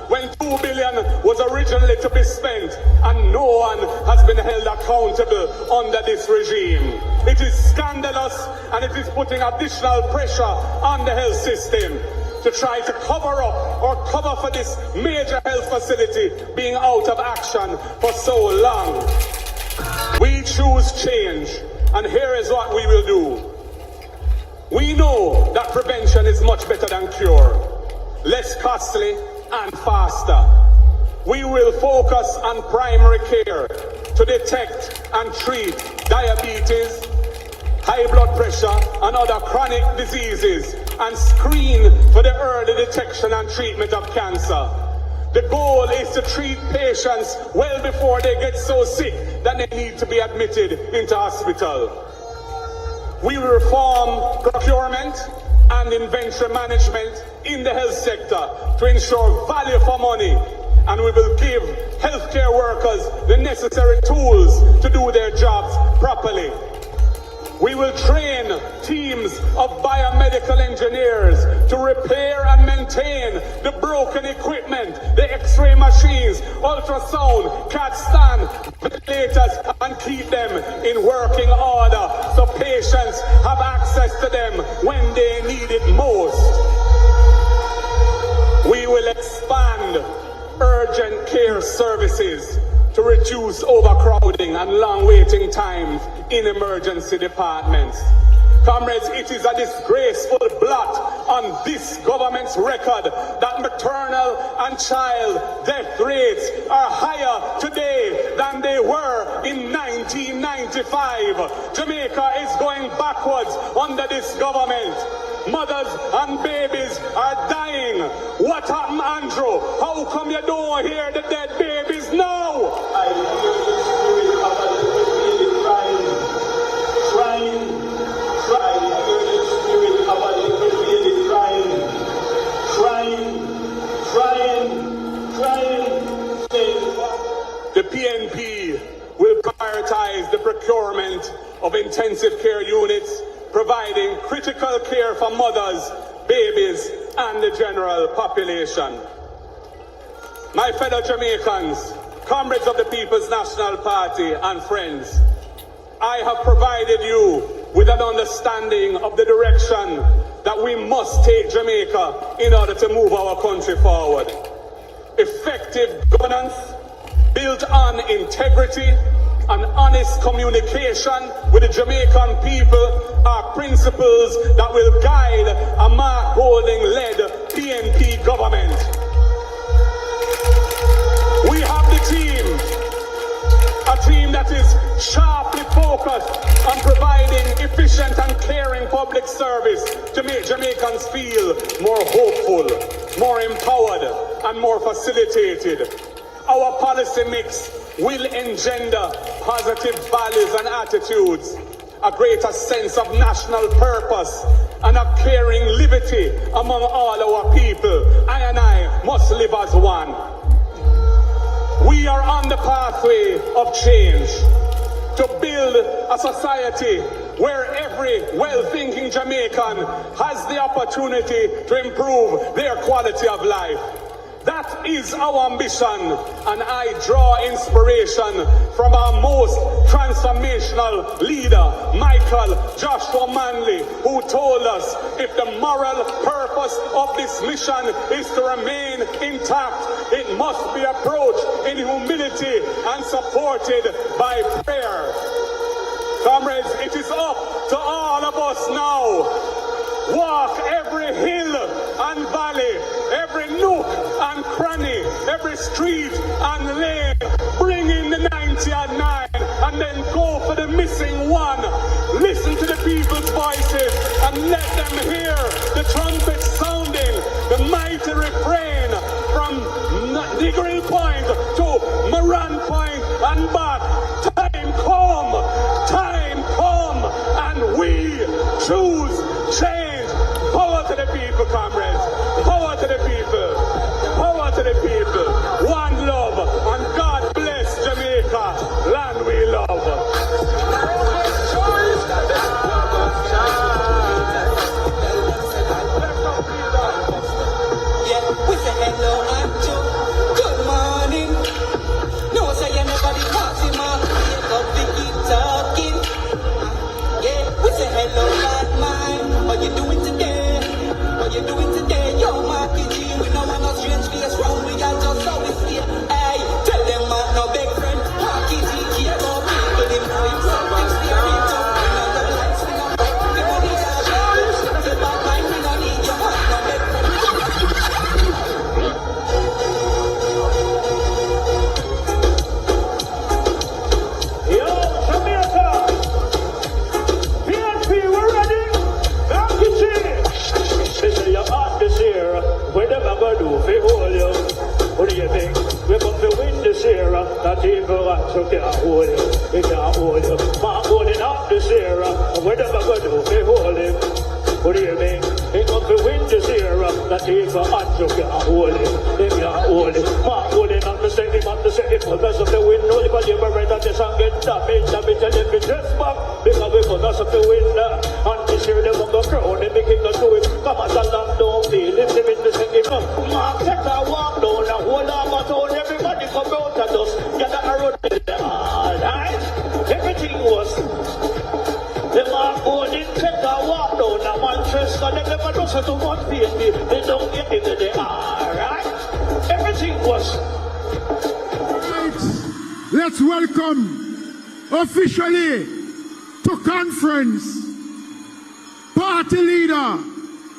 when $2 billion was originally to be spent, and no one has been held accountable under this regime. It is scandalous, and it is putting additional pressure on the health system. to try to cover up or cover for this major health facility being out of action for so long. We choose change, and here is what we will do. We know that prevention is much better than cure, less costly and faster. We will focus on primary care to detect and treat diabetes, high blood pressure and other chronic diseases, and screen for the early detection and treatment of cancer. The goal is to treat patients well before they get so sick that they need to be admitted into hospital. We will reform procurement and inventory management in the health sector to ensure value for money, and we will give healthcare workers the necessary tools to do their jobs properly. We will train teams of biomedical engineers to repair and maintain the broken equipment, the X-ray machines, ultrasound, CAT scan, ventilators, and keep them in working order so patients have access to them when they need it most. We will expand urgent care services to reduce overcrowding and long waiting times in emergency departments. Comrades, it is a disgraceful blot on this government's record that maternal and child death rates are higher today than they were in 1995. Jamaica is going backwards under this government. Mothers and babies are dying. What happened, Andrew? How come you don't hear the dead babies now?
I hear the spirit of a little baby crying. I hear the spirit of a little baby crying.
The PNP will prioritize the procurement of intensive care units, providing critical care for mothers, babies, and the general population. My fellow Jamaicans, comrades of the People's National Party and friends, I have provided you with an understanding of the direction that we must take Jamaica in order to move our country forward. Effective governance built on integrity and honest communication with the Jamaican people are principles that will guide a Mark Golding-led PNP government. We have the team, a team that is sharply focused on providing efficient and caring public service to make Jamaicans feel more hopeful, more empowered, and more facilitated. Our policy mix will engender positive values and attitudes, a greater sense of national purpose, and a caring liberty among all our people. I and I must live as one. We are on the pathway of change to build a society where every well-thinking Jamaican has the opportunity to improve their quality of life. That is our ambition, and I draw inspiration from our most transformational leader, Michael Joshua Manley, who told us if the moral purpose of this mission is to remain intact, it must be approached in humility and supported by prayer. Comrades, it is up to all of us now. Walk every hill and valley, every nook and cranny, every street and lane. Bring in the 90 and 9 and then go for the missing one. Listen to the people's voices and let them hear the trumpet sounding, the mighty refrain from Niggery Point to Moran Point and back. Time come, and we choose change. Power to the people, comrades. Power to the people. Power to the people. One love, and God bless Jamaica, land we love.
that evil and so can't hold him. He can't hold him. Man holding up this era, and whatever God do, they hold him. What do you mean? He got to win this era, that evil and so can't hold him. They can't hold him. Man holding up the same, because of the wind, no, if I liberate that this and get damaged, and if we just back, because of the wind, and this year they won't go crowd, they make it not do it. Come as a land don't feel it, live in the second. Mark, take a walk down, and hold on, but all everybody come out and just get a road. Alright? Everything was. The mark holding, take a walk down, and Manchester, they never do so too much pain, they don't get into the alright? Everything was.
Let's welcome officially to conference party leader,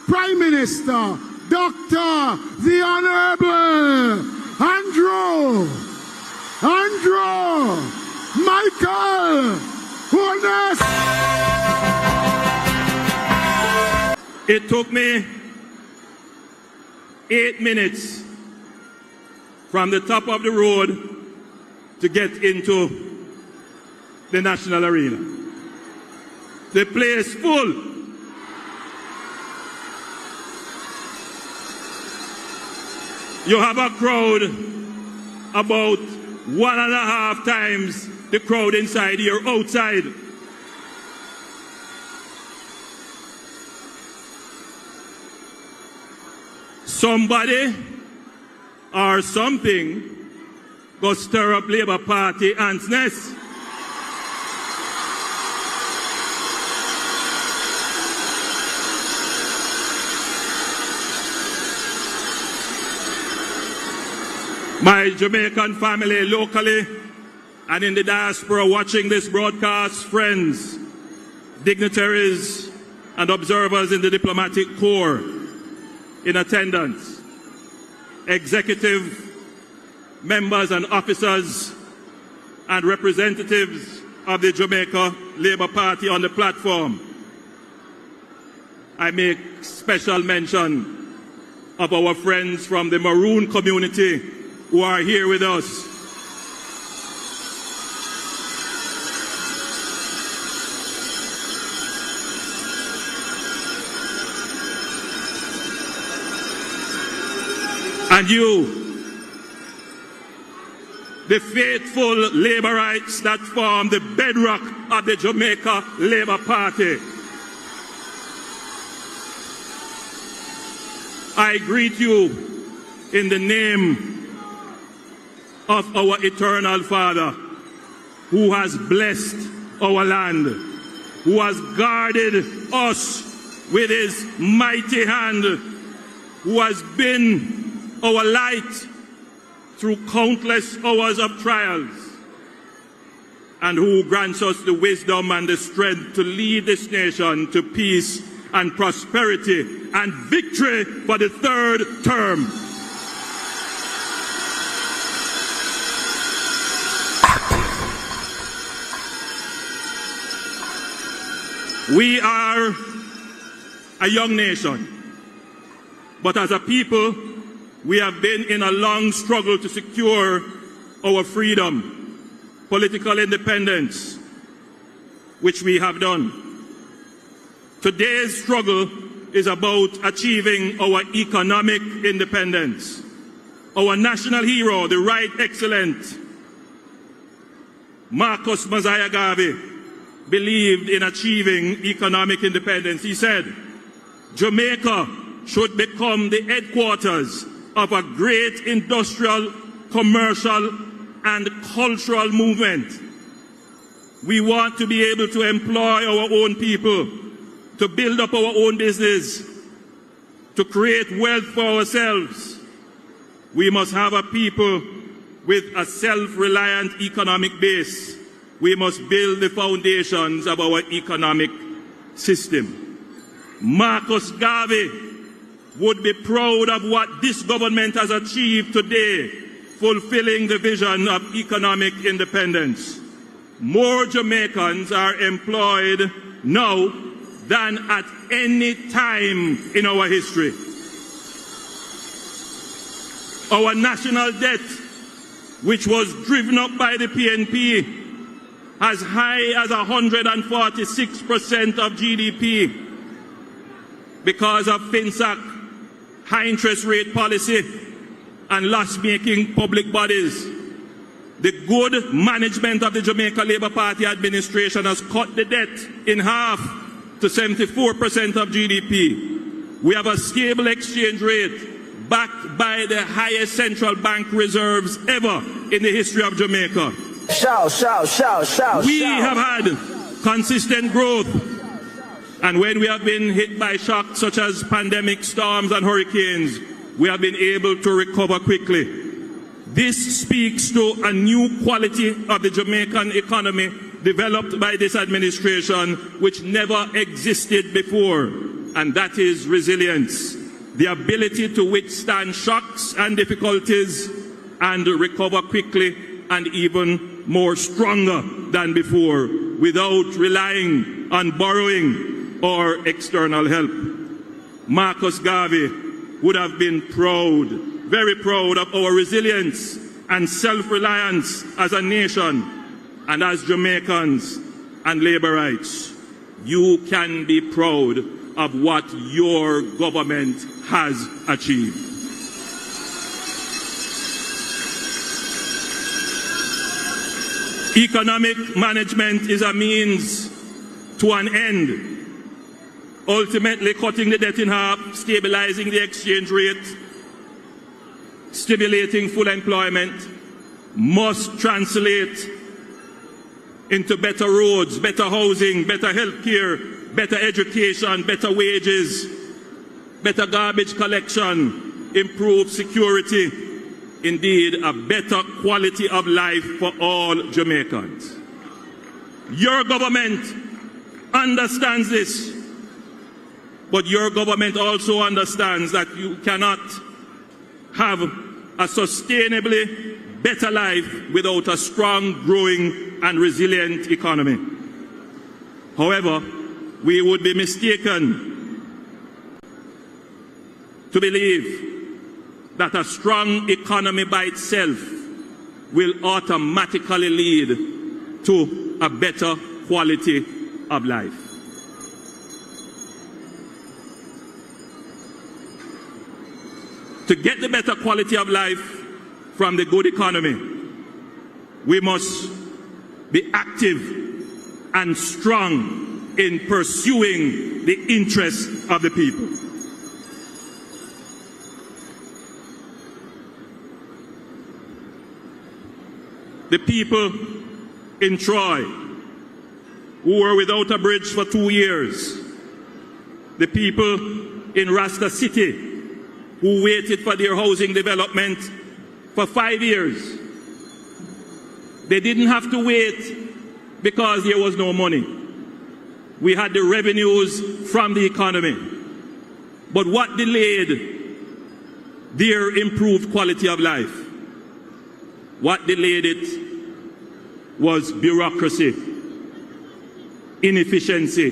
Prime Minister, Dr. the Honorable Andrew Michael Holness.
It took me 8 minutes from the top of the road to get into the National Arena. The place full. You have a crowd about 1.5 times the crowd inside here, outside. Somebody or something go stir up Labour Party ants' nest. My Jamaican family locally and in the diaspora watching this broadcast, friends, dignitaries and observers in the diplomatic corps in attendance, executive members and officers and representatives of the Jamaica Labour Party on the platform. I make special mention of our friends from the Maroon community who are here with us. And you, the faithful Labourites that form the bedrock of the Jamaica Labour Party. I greet you in the name of our eternal Father, who has blessed our land, who has guarded us with his mighty hand, who has been our light through countless hours of trials, and who grants us the wisdom and the strength to lead this nation to peace and prosperity and victory for the third term. We are a young nation, but as a people, we have been in a long struggle to secure our freedom, political independence, which we have done. Today's struggle is about achieving our economic independence. Our national hero, the Right Excellent Marcus Mosiah Garvey, believed in achieving economic independence. He said, Jamaica should become the headquarters of a great industrial, commercial, and cultural movement. We want to be able to employ our own people, to build up our own business, to create wealth for ourselves. We must have a people with a self-reliant economic base. We must build the foundations of our economic system. Marcus Garvey would be proud of what this government has achieved today, fulfilling the vision of economic independence. More Jamaicans are employed now than at any time in our history. Our national debt which was driven up by the PNP, as high as 146% of GDP because of FinSAC, high interest rate policy, and loss-making public bodies. The good management of the Jamaica Labour Party administration has cut the debt in half to 74% of GDP. We have a stable exchange rate backed by the highest central bank reserves ever in the history of Jamaica. We have had consistent growth, and when we have been hit by shocks such as pandemic, storms and hurricanes, we have been able to recover quickly. This speaks to a new quality of the Jamaican economy developed by this administration which never existed before, and that is resilience, the ability to withstand shocks and difficulties and recover quickly and even more stronger than before without relying on borrowing or external help. Marcus Garvey would have been proud, very proud of our resilience and self-reliance as a nation and as Jamaicans and Labourites. You can be proud of what your government has achieved. Economic management is a means to an end, ultimately cutting the debt in half, stabilizing the exchange rate, stimulating full employment, must translate into better roads, better housing, better health care, better education, better wages, better garbage collection, improved security, indeed a better quality of life for all Jamaicans. Your government understands this, but your government also understands that you cannot have a sustainably better life without a strong, growing and resilient economy. However, we would be mistaken to believe that a strong economy by itself will automatically lead to a better quality of life. To get the better quality of life from the good economy, we must be active and strong in pursuing the interests of the people. The people in Troy who were without a bridge for 2 years, the people in Rasta City who waited for their housing development for 5 years. They didn't have to wait because there was no money. We had the revenues from the economy. But what delayed their improved quality of life? What delayed it was bureaucracy, inefficiency.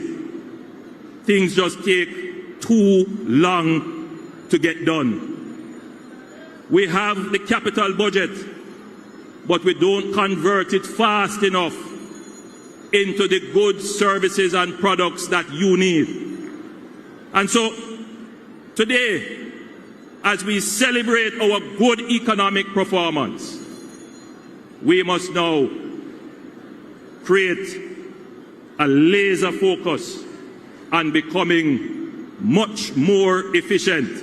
Things just take too long to get done. We have the capital budget, but we don't convert it fast enough into the goods, services and products that you need. And so today, as we celebrate our good economic performance, we must now create a laser focus on becoming much more efficient.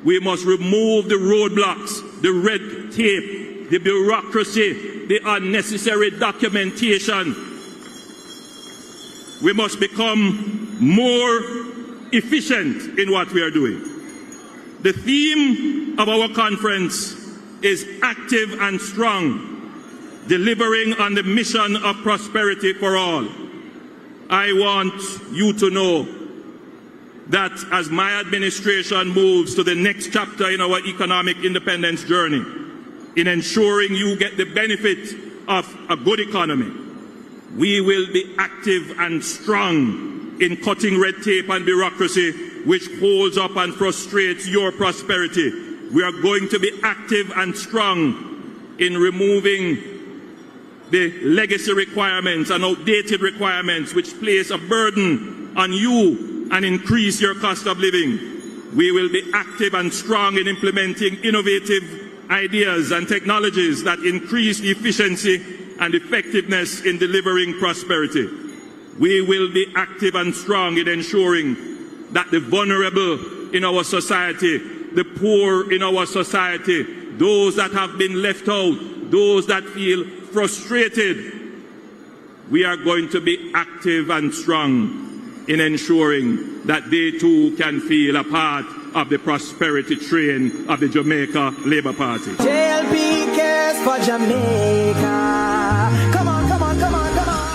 We must remove the roadblocks, the red tape, the bureaucracy, the unnecessary documentation. We must become more efficient in what we are doing. The theme of our conference is active and strong, delivering on the mission of prosperity for all. I want you to know that as my administration moves to the next chapter in our economic independence journey, in ensuring you get the benefit of a good economy, we will be active and strong in cutting red tape and bureaucracy which holds up and frustrates your prosperity. We are going to be active and strong in removing the legacy requirements and outdated requirements which place a burden on you and increase your cost of living. We will be active and strong in implementing innovative ideas and technologies that increase the efficiency and effectiveness in delivering prosperity. We will be active and strong in ensuring that the vulnerable in our society, the poor in our society, those that have been left out, those that feel frustrated, we are going to be active and strong in ensuring that they too can feel a part of the prosperity train of the Jamaica Labour Party.
JLP cares for Jamaica. Come on, come on, come on, come on.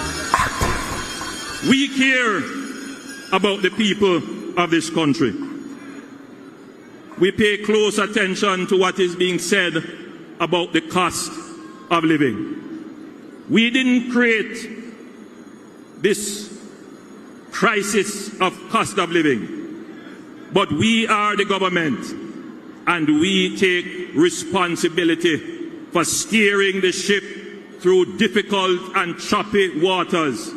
We care about the people of this country. We pay close attention to what is being said about the cost of living. We didn't create this crisis of cost of living, but we are the government and we take responsibility for steering the ship through difficult and choppy waters.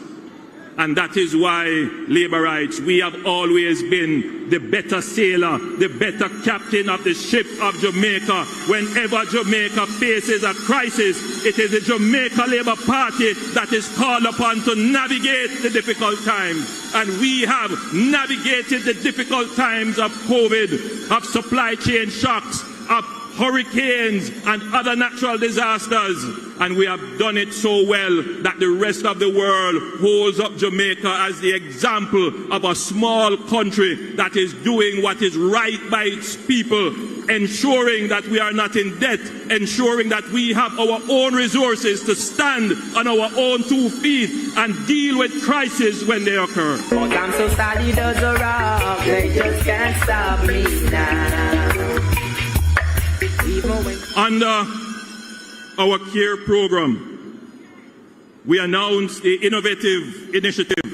And that is why, Labourites, we have always been the better sailor, the better captain of the ship of Jamaica. Whenever Jamaica faces a crisis, it is the Jamaica Labour Party that is called upon to navigate the difficult times. And we have navigated the difficult times of COVID, of supply chain shocks, of hurricanes and other natural disasters, and we have done it so well that the rest of the world holds up Jamaica as the example of a small country that is doing what is right by its people, ensuring that we are not in debt, ensuring that we have our own resources to stand on our own 2 feet and deal with crises when they occur.
But I'm so solid as a rock, they just can't stop me now.
Under our CARE program, we announced the innovative initiative,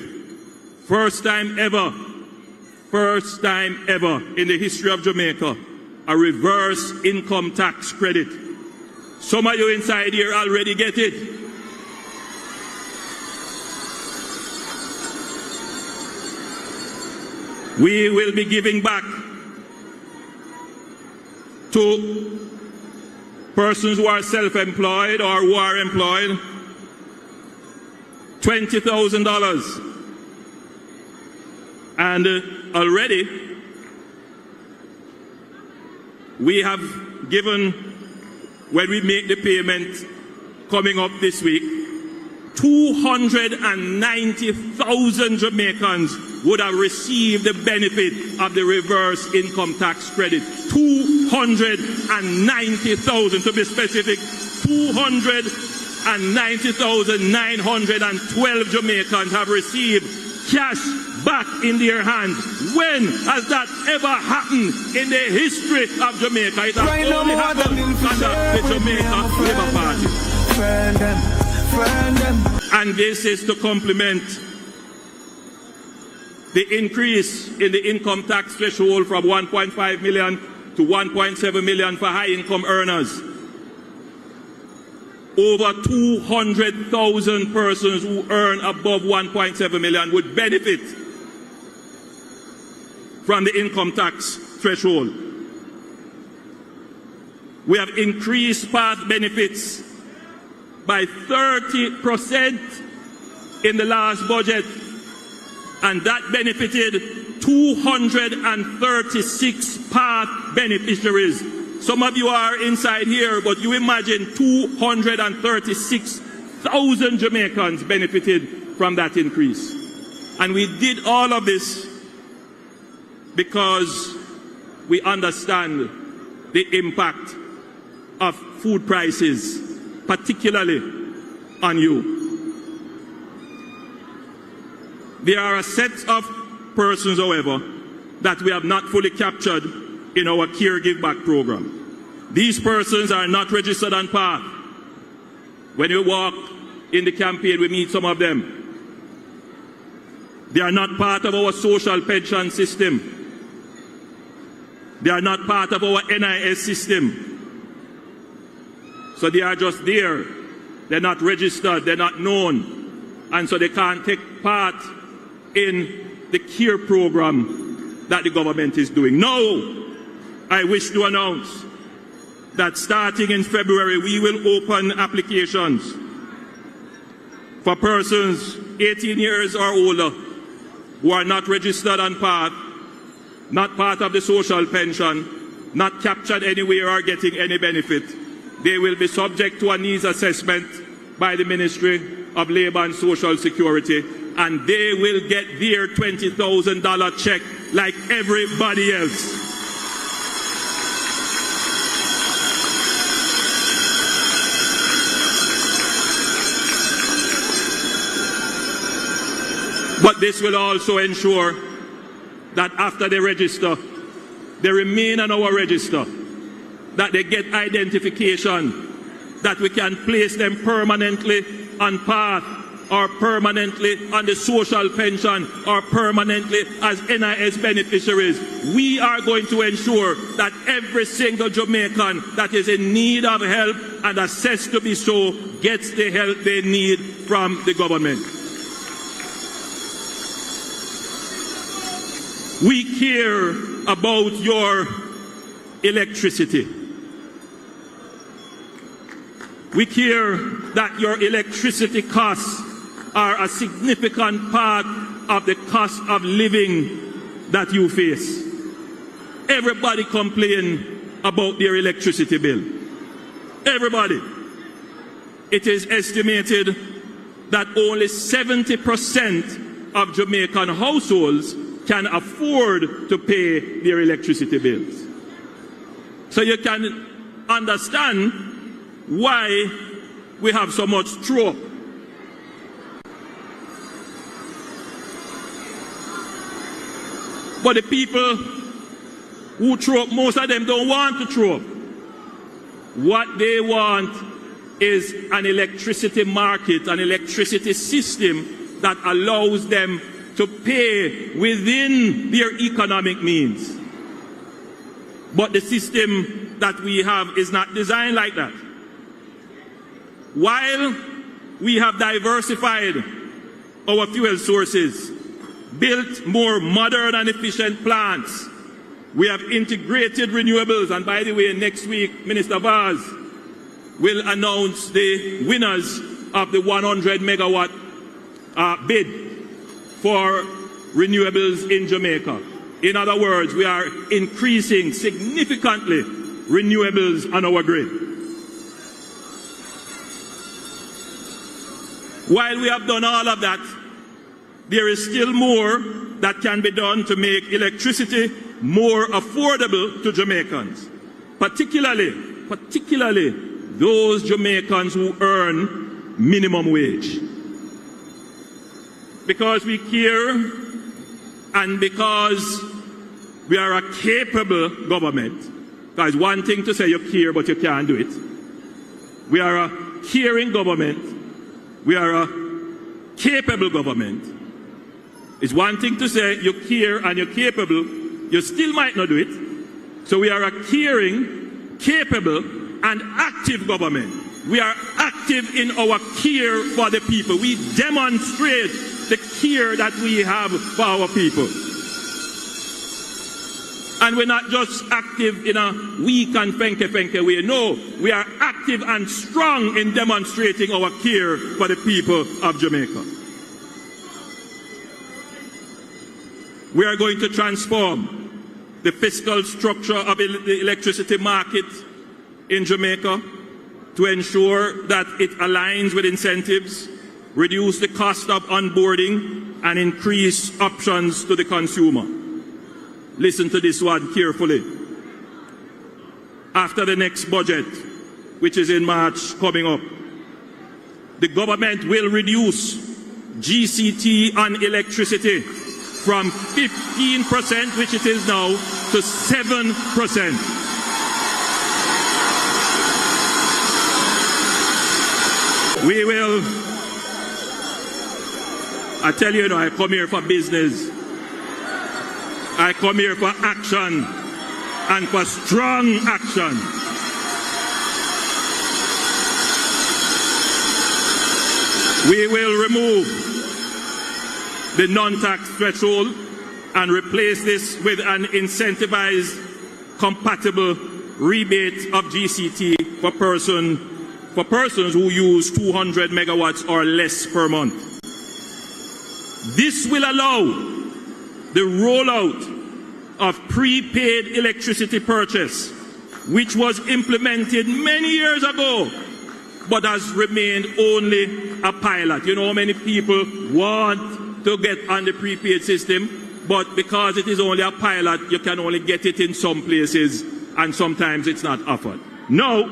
first time ever in the history of Jamaica, a reverse income tax credit. Some of you inside here already get it. We will be giving back to persons who are self-employed or who are employed $20,000. And already we have given, when we make the payment coming up this week, 290,000 Jamaicans would have received the benefit of the reverse income tax credit. 290,000 to be specific. 290,912 Jamaicans have received cash back in their hand. When has that ever happened in the history of Jamaica? It has only happened under the Jamaica Labour Party. And this is to complement the increase in the income tax threshold from 1.5 million to 1.7 million for high-income earners. Over 200,000 persons who earn above 1.7 million would benefit from the income tax threshold. We have increased path benefits by 30% in the last budget, and that benefited 236 path beneficiaries. Some of you are inside here, but you imagine 236,000 Jamaicans benefited from that increase. And we did all of this because we understand the impact of food prices, particularly on you. There are a set of persons, however, that we have not fully captured in our Care Give Back program. These persons are not registered on PATH. When we walk in the campaign, we meet some of them. They are not part of our social pension system. They are not part of our NIS system. So they are just there. They're not registered, they're not known. And so they can't take part in the care program that the government is doing. Now, I wish to announce that starting in February, we will open applications for persons 18 years or older who are not registered on PATH, not part of the social pension, not captured anywhere or getting any benefit. They will be subject to a needs assessment by the Ministry of Labour and Social Security, and they will get their $20,000 check like everybody else. But this will also ensure that after they register, they remain on our register, that they get identification, that we can place them permanently on PATH or permanently on the social pension or permanently as NIS beneficiaries. We are going to ensure that every single Jamaican that is in need of help and assessed to be so gets the help they need from the government. We care about your electricity. We care that your electricity costs are a significant part of the cost of living that you face. Everybody complain about their electricity bill. Everybody. It is estimated that only 70% of Jamaican households can afford to pay their electricity bills. So you can understand why we have so much throw-up. But the people who throw up, most of them don't want to throw up. What they want is an electricity market, an electricity system that allows them to pay within their economic means. But the system that we have is not designed like that. While we have diversified our fuel sources, built more modern and efficient plants, we have integrated renewables, and by the way, next week, Minister Vaz will announce the winners of the 100 megawatt bid for renewables in Jamaica. In other words, we are increasing significantly renewables on our grid. While we have done all of that, there is still more that can be done to make electricity more affordable to Jamaicans, particularly those Jamaicans who earn minimum wage. Because we care and because we are a capable government, because one thing to say you care but you can't do it. We are a caring government. We are a capable government. It's one thing to say you care and you're capable, you still might not do it. So we are a caring, capable, and active government. We are active in our care for the people. We demonstrate the care that we have for our people. And we're not just active in a weak and fenke way. No, we are active and strong in demonstrating our care for the people of Jamaica. We are going to transform the fiscal structure of the electricity market in Jamaica to ensure that it aligns with incentives, reduce the cost of onboarding, and increase options to the consumer. Listen to this one carefully. After the next budget, which is in March coming up, the government will reduce GCT on electricity from 15%, which it is now, to 7%. We will, I tell you, I come here for business. I come here for action and for strong action. We will remove the non-tax threshold and replace this with an incentivized compatible rebate of GCT for persons who use 200 megawatts or less per month. This will allow the rollout of prepaid electricity purchase, which was implemented many years ago, but has remained only a pilot. You know how many people want to get on the prepaid system, but because it is only a pilot, you can only get it in some places, and sometimes it's not offered. Now,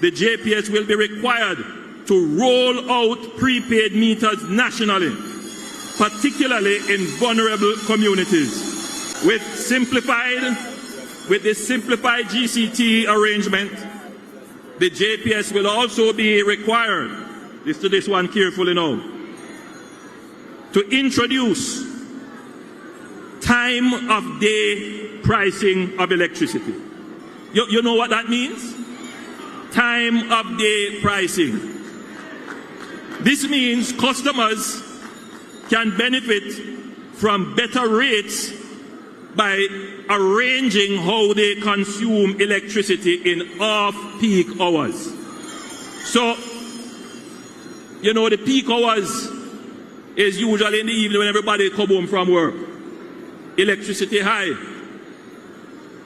the JPS will be required to roll out prepaid meters nationally, particularly in vulnerable communities. With the simplified GCT arrangement, the JPS will also be required, listen to this one carefully now, to introduce time of day pricing of electricity. You know what that means? Time of day pricing. This means customers can benefit from better rates by arranging how they consume electricity in off-peak hours. So, you know, the peak hours is usually in the evening when everybody come home from work. Electricity high,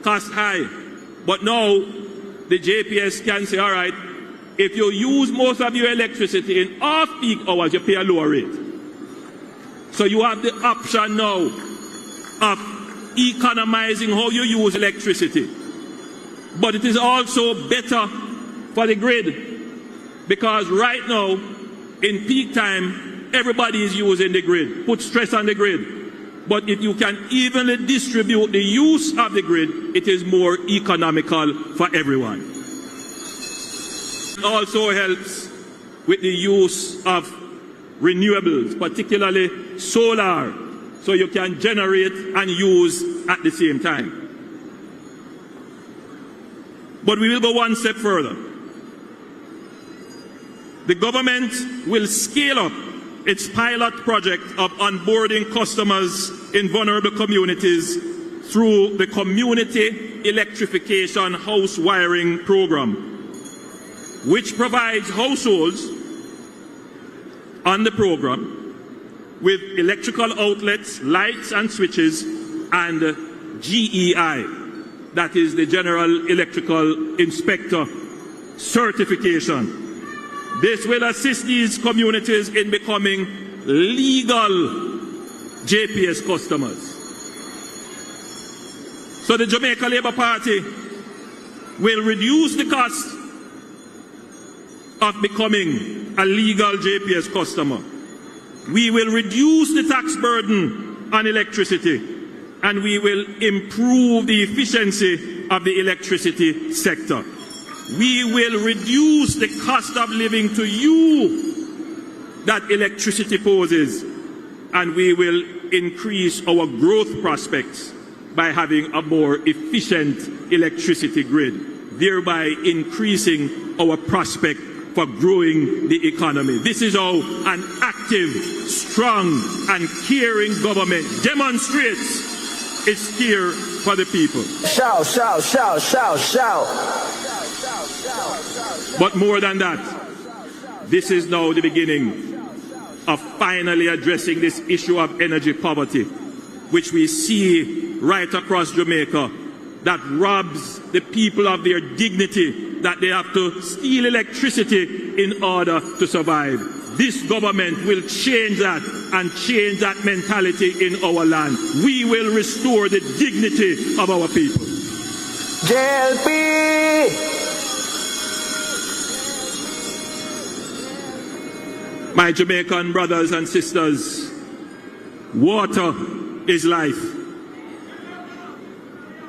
cost high. But now, the JPS can say, all right, if you use most of your electricity in off-peak hours, you pay a lower rate. So you have the option now of economizing how you use electricity. But it is also better for the grid, because right now, in peak time, everybody is using the grid, put stress on the grid. But if you can evenly distribute the use of the grid, it is more economical for everyone. It also helps with the use of renewables, particularly solar, so you can generate and use at the same time. But we will go one step further. The government will scale up its pilot project of onboarding customers in vulnerable communities through the Community Electrification House Wiring Program, which provides households on the program with electrical outlets, lights and switches, and GEI, that is the General Electrical Inspector certification. This will assist these communities in becoming legal JPS customers. So the Jamaica Labour Party will reduce the cost of becoming a legal JPS customer. We will reduce the tax burden on electricity, and we will improve the efficiency of the electricity sector. We will reduce the cost of living to you that electricity poses, and we will increase our growth prospects by having a more efficient electricity grid, thereby increasing our prospect for growing the economy. This is how an active, strong, and caring government demonstrates its care for the people.
Shout, shout, shout, shout, shout.
But more than that, this is now the beginning of finally addressing this issue of energy poverty, which we see right across Jamaica, that robs the people of their dignity, that they have to steal electricity in order to survive. This government will change that and change that mentality in our land. We will restore the dignity of our people.
JLP!
My Jamaican brothers and sisters, water is life.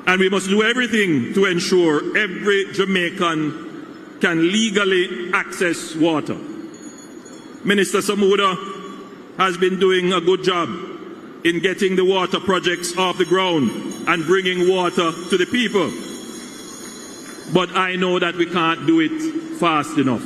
And we must do everything to ensure every Jamaican can legally access water. Minister Samuda has been doing a good job in getting the water projects off the ground and bringing water to the people. But I know that we can't do it fast enough.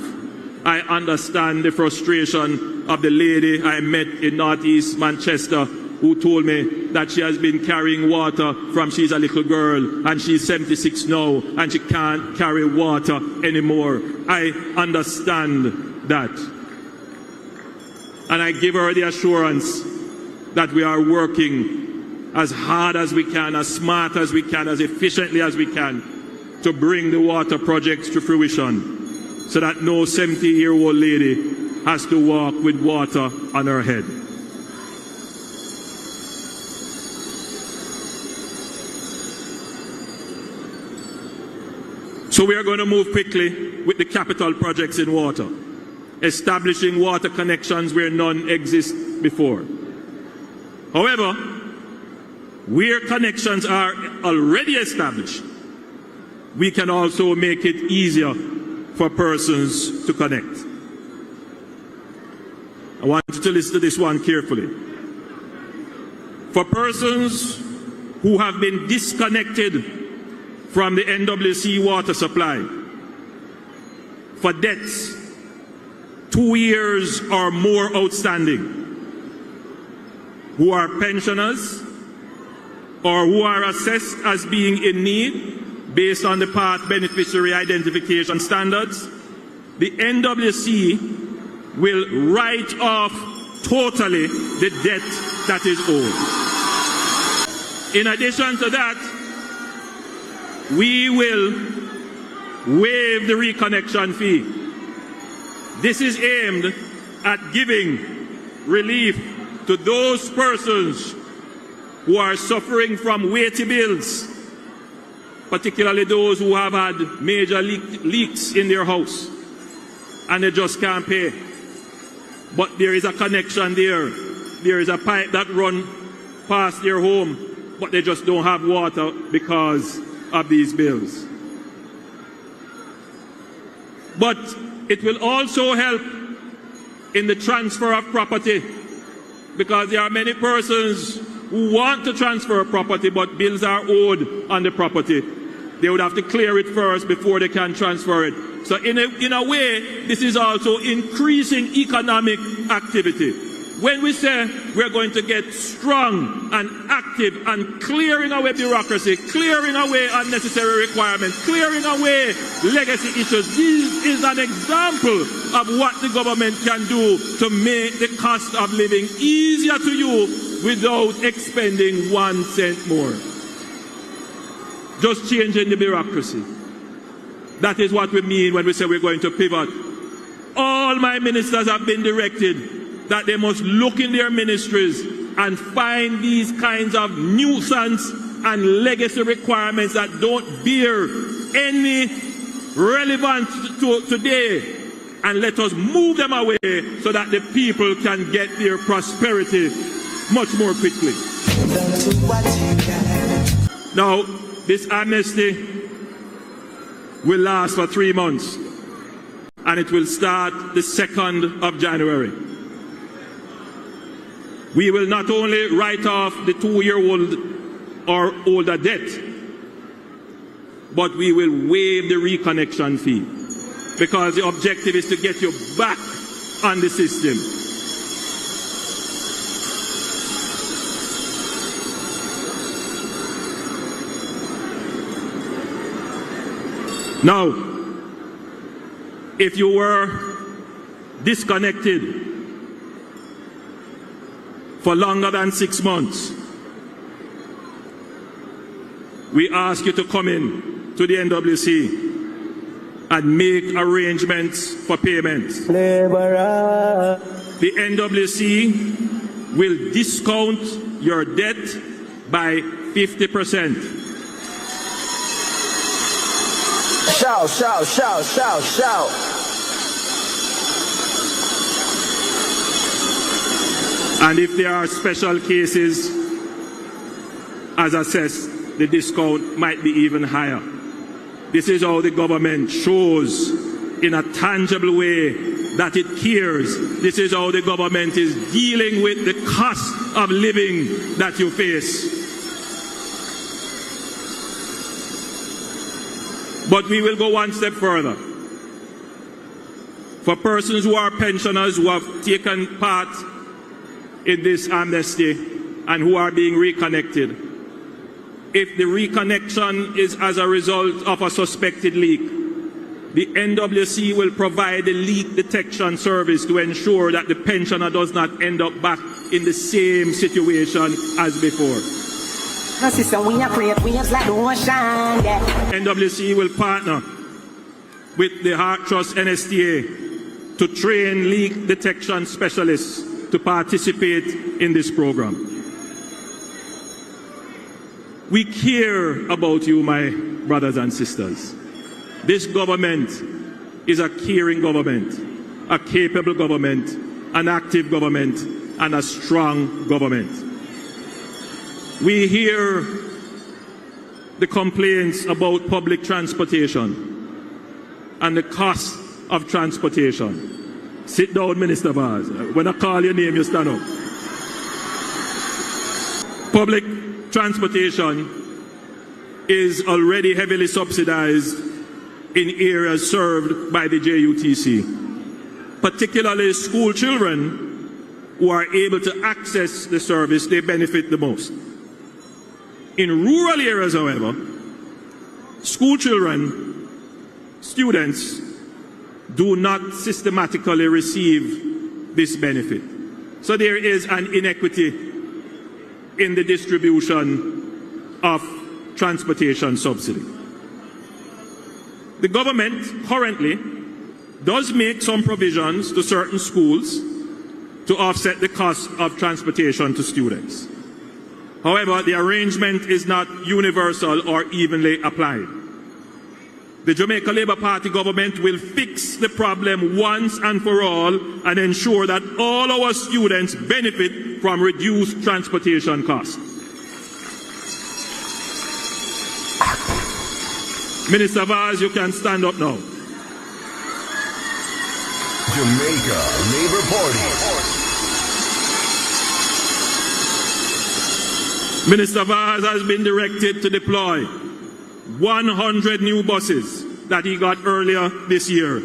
I understand the frustration of the lady I met in Northeast Manchester who told me that she has been carrying water from she's a little girl and she's 76 now and she can't carry water anymore. I understand that. And I give her the assurance that we are working as hard as we can, as smart as we can, as efficiently as we can to bring the water projects to fruition so that no 70-year-old lady has to walk with water on her head. So we are going to move quickly with the capital projects in water, establishing water connections where none exist before. However, where connections are already established, we can also make it easier for persons to connect. I want you to listen to this one carefully. For persons who have been disconnected from the NWC water supply for debts 2 years or more outstanding, who are pensioners or who are assessed as being in need based on the path beneficiary identification standards, the NWC will write off totally the debt that is owed. In addition to that, we will waive the reconnection fee. This is aimed at giving relief to those persons who are suffering from weighty bills, particularly those who have had major leaks in their house and they just can't pay. But there is a connection there. There is a pipe that runs past their home, but they just don't have water because of these bills. But it will also help in the transfer of property, because there are many persons who want to transfer property but bills are owed on the property. They would have to clear it first before they can transfer it. So in a way, this is also increasing economic activity. When we say we're going to get strong and active and clearing away bureaucracy, clearing away unnecessary requirements, clearing away legacy issues, this is an example of what the government can do to make the cost of living easier to you without expending 1 cent more. Just changing the bureaucracy. That is what we mean when we say we're going to pivot. All my ministers have been directed that they must look in their ministries and find these kinds of nuisance and legacy requirements that don't bear any relevance to today, and let us move them away so that the people can get their prosperity much more quickly. Now, this amnesty will last for 3 months, and it will start the 2nd of January. We will not only write off the 2-year-old or older debt, but we will waive the reconnection fee, because the objective is to get you back on the system. Now, if you were disconnected for longer than 6 months, we ask you to come in to the NWC and make arrangements for payments. The NWC will discount your debt by 50%.
Shout, shout, shout, shout, shout.
And if there are special cases, as assessed, the discount might be even higher. This is how the government shows in a tangible way that it cares. This is how the government is dealing with the cost of living that you face. But we will go one step further. for persons who are pensioners who have taken part in this amnesty and who are being reconnected. If the reconnection is as a result of a suspected leak, the NWC will provide a leak detection service to ensure that the pensioner does not end up back in the same situation as before. NWC will partner with the Heart Trust NSTA to train leak detection specialists to participate in this program. We care about you, my brothers and sisters. This government is a caring government, a capable government, an active government, and a strong government. We hear the complaints about public transportation and the cost of transportation. Sit down, Minister Vaz. When I call your name, you stand up. Public transportation is already heavily subsidized in areas served by the JUTC, particularly school children who are able to access the service. They benefit the most. In rural areas, however, school children, students, do not systematically receive this benefit. So there is an inequity in the distribution of transportation subsidy. The government currently does make some provisions to certain schools to offset the cost of transportation to students. However, the arrangement is not universal or evenly applied. The Jamaica Labour Party government will fix the problem once and for all and ensure that all our students benefit from reduced transportation costs. Minister Vaz, you can stand up now.
Jamaica Labour Party.
Minister Vaz has been directed to deploy 100 new buses that he got earlier this year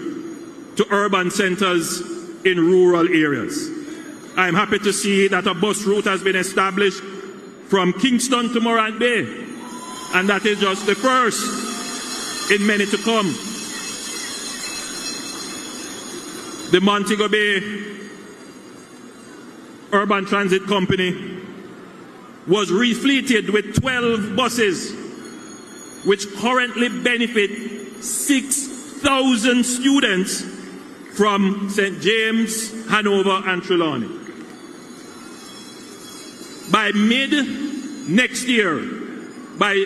to urban centers in rural areas. I am happy to see that a bus route has been established from Kingston to Morant Bay, and that is just the first in many to come. The Montego Bay Urban Transit Company was refleeted with 12 buses which currently benefit 6,000 students from St. James, Hanover and Trelawney. By mid next year, by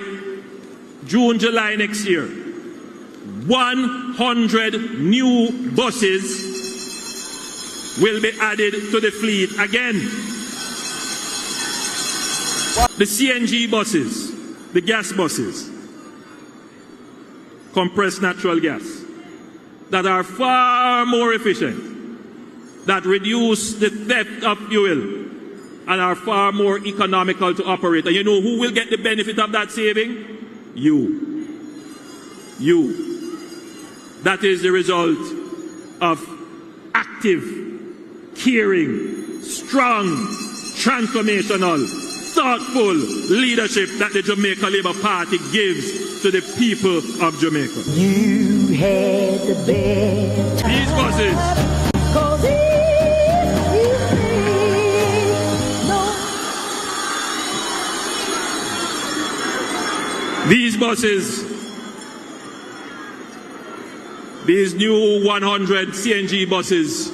June, July next year, 100 new buses will be added to the fleet again. The CNG buses, the gas buses, compressed natural gas, that are far more efficient, that reduce the theft of fuel, and are far more economical to operate. And you know who will get the benefit of that saving? You. You. That is the result of active, caring, strong, transformational, thoughtful leadership that the Jamaica Labour Party gives to the people of Jamaica.
You had the best.
These buses. These buses, these new 100 CNG buses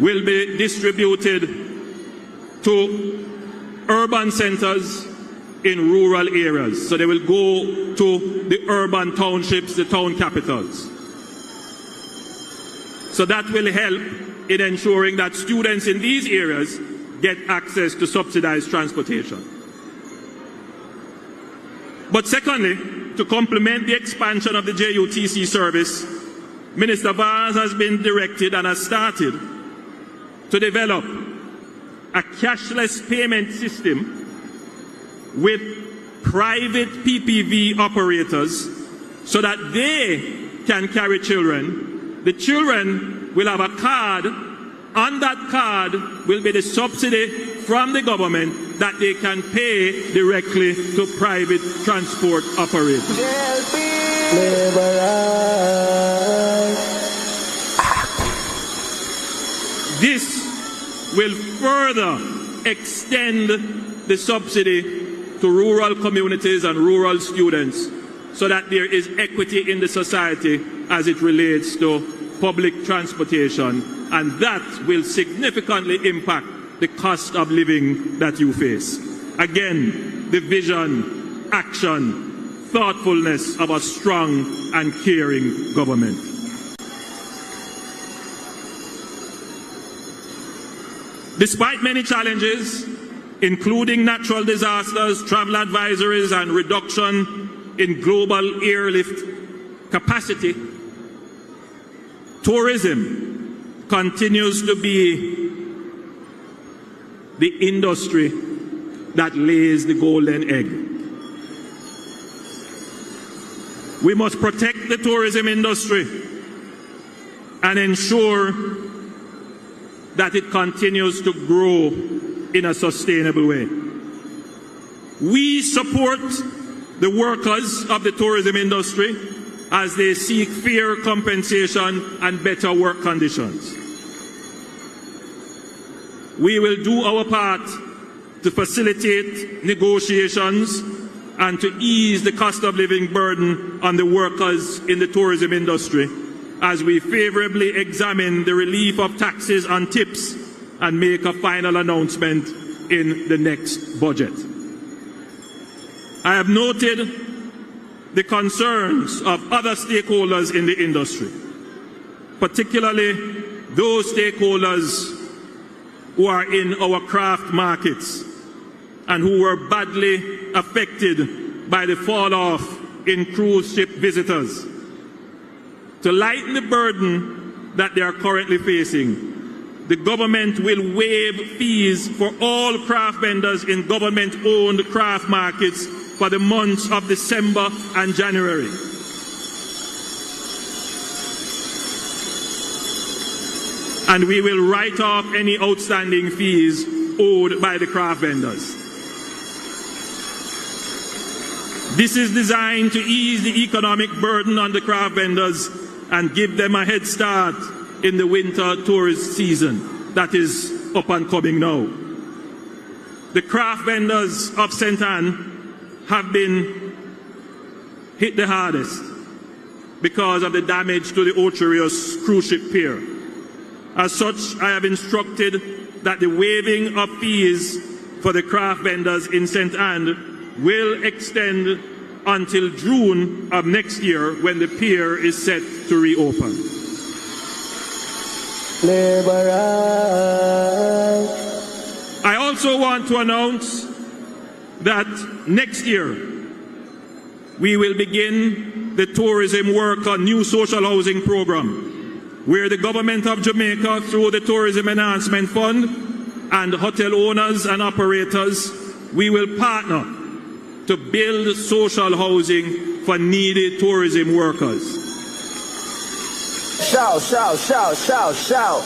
will be distributed to urban centers in rural areas. So they will go to the urban townships, the town capitals. So that will help in ensuring that students in these areas get access to subsidized transportation. But secondly, to complement the expansion of the JUTC service, Minister Vaz has been directed and has started to develop a cashless payment system with private PPV operators so that they can carry children the children will have a card. On that card will be the subsidy from the government that they can pay directly to private transport operators. This will further extend the subsidy to rural communities and rural students so that there is equity in the society as it relates to public transportation, and that will significantly impact the cost of living that you face. Again, the vision, action, thoughtfulness of a strong and caring government. Despite many challenges, including natural disasters, travel advisories, and reduction in global airlift capacity, tourism continues to be the industry that lays the golden egg. We must protect the tourism industry and ensure that it continues to grow in a sustainable way. We support the workers of the tourism industry as they seek fair compensation and better work conditions. We will do our part to facilitate negotiations and to ease the cost of living burden on the workers in the tourism industry as we favorably examine the relief of taxes and tips and make a final announcement in the next budget. I have noted the concerns of other stakeholders in the industry, particularly those stakeholders who are in our craft markets and who were badly affected by the fall-off in cruise ship visitors. To lighten the burden that they are currently facing, the government will waive fees for all craft vendors in government-owned craft markets for the months of December and January. And we will write off any outstanding fees owed by the craft vendors. This is designed to ease the economic burden on the craft vendors and give them a head start in the winter tourist season that is up and coming now. The craft vendors of St. Anne have been hit the hardest because of the damage to the Ocherius cruise ship pier. As such, I have instructed that the waiving of fees for the craft vendors in St. Anne will extend until June of next year when the pier is set to reopen. I also want to announce that next year we will begin the tourism worker new social housing program, where the government of Jamaica, through the Tourism Enhancement Fund and hotel owners and operators, we will partner to build social housing for needy tourism workers.
Shout, shout, shout, shout, shout.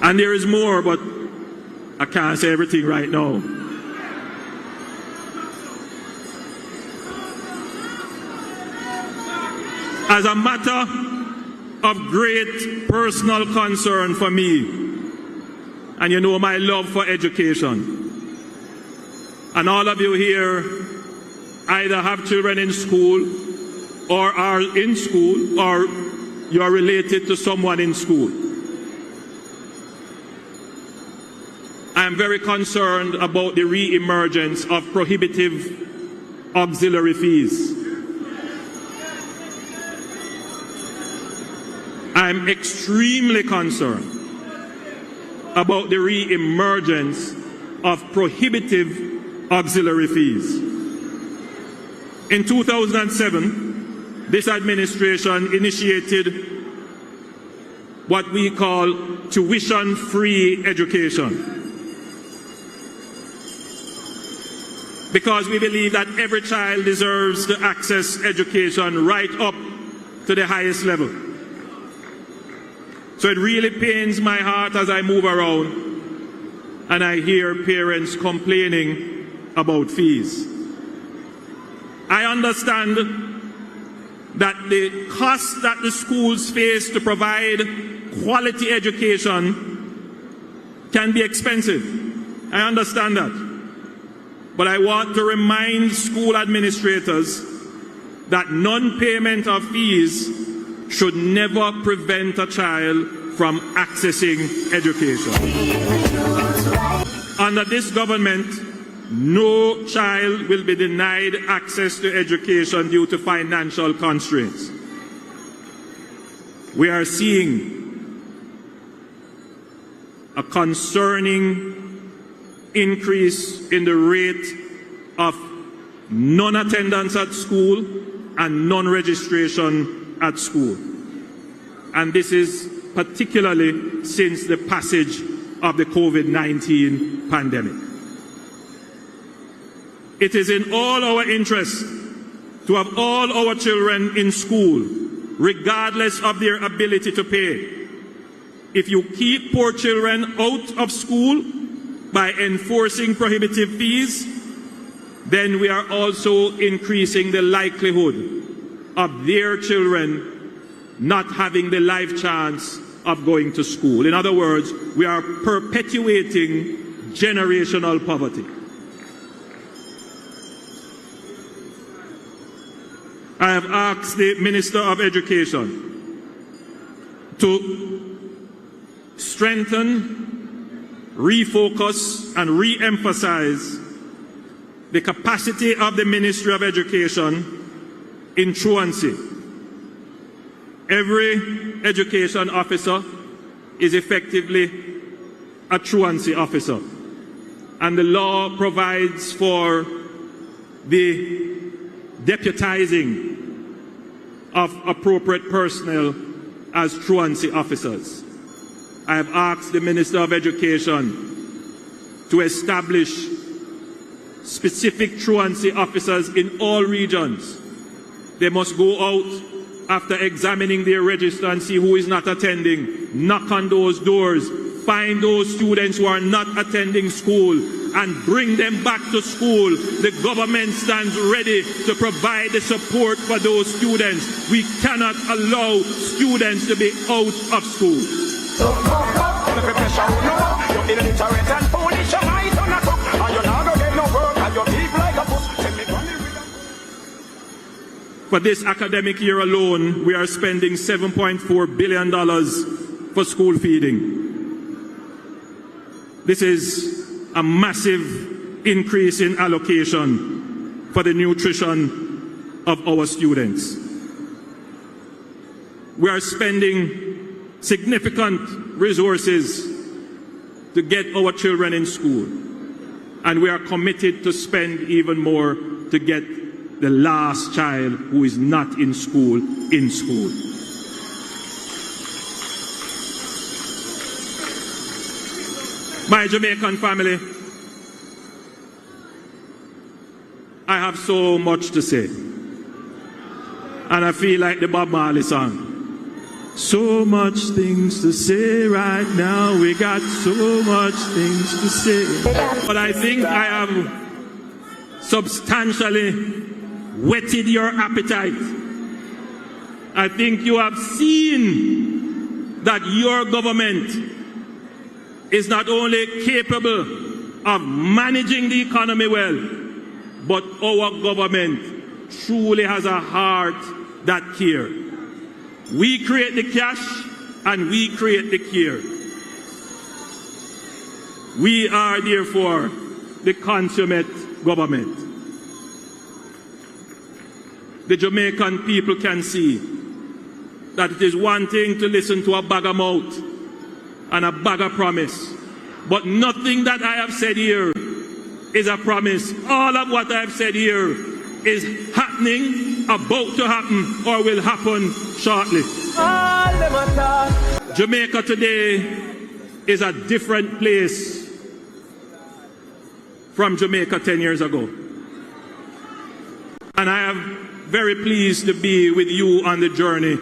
And there is more, but I can't say everything right now. As a matter of great personal concern for me, and you know my love for education, and all of you here either have children in school or are in school or you are related to someone in school. I am very concerned about the re-emergence of prohibitive auxiliary fees. I am extremely concerned about the re-emergence of prohibitive auxiliary fees. In 2007, this administration initiated what we call tuition-free education. because we believe that every child deserves to access education right up to the highest level. So it really pains my heart as I move around and I hear parents complaining about fees. I understand that the cost that the schools face to provide quality education can be expensive. I understand that. But I want to remind school administrators that non-payment of fees should never prevent a child from accessing education. Under this government, no child will be denied access to education due to financial constraints. We are seeing a concerning increase in the rate of non-attendance at school and non-registration at school. And this is particularly since the passage of the COVID-19 pandemic. It is in all our interests to have all our children in school, regardless of their ability to pay. If you keep poor children out of school by enforcing prohibitive fees, then we are also increasing the likelihood of their children not having the life chance of going to school. In other words, we are perpetuating generational poverty. I have asked the Minister of Education to strengthen, refocus, and re-emphasize the capacity of the Ministry of Education in truancy. Every education officer is effectively a truancy officer, and the law provides for the deputizing of appropriate personnel as truancy officers. I have asked the Minister of Education to establish specific truancy officers in all regions. They must go out after examining their register and see who is not attending, knock on those doors, find those students who are not attending school, and bring them back to school. The government stands ready to provide the support for those students. We cannot allow students to be out of school. For this academic year alone, we are spending $7.4 billion for school feeding. This is a massive increase in allocation for the nutrition of our students. We are spending significant resources to get our children in school, and we are committed to spend even more to get the last child who is not in school in school. My Jamaican family, I have so much to say, and I feel like the Bob Marley song. So much things to say right now, we got so much things to say. But I think I have substantially whetted your appetite. I think you have seen that your government is not only capable of managing the economy well, but our government truly has a heart that cares. We create the cash and we create the care. We are therefore the consummate government. The Jamaican people can see that it is one thing to listen to a bag of mouth and a bag of promise, but nothing that I have said here is a promise. All of what I have said here is happening, about to happen, or will happen shortly. Jamaica today is a different place from Jamaica 10 years ago. And I am very pleased to be with you on the journey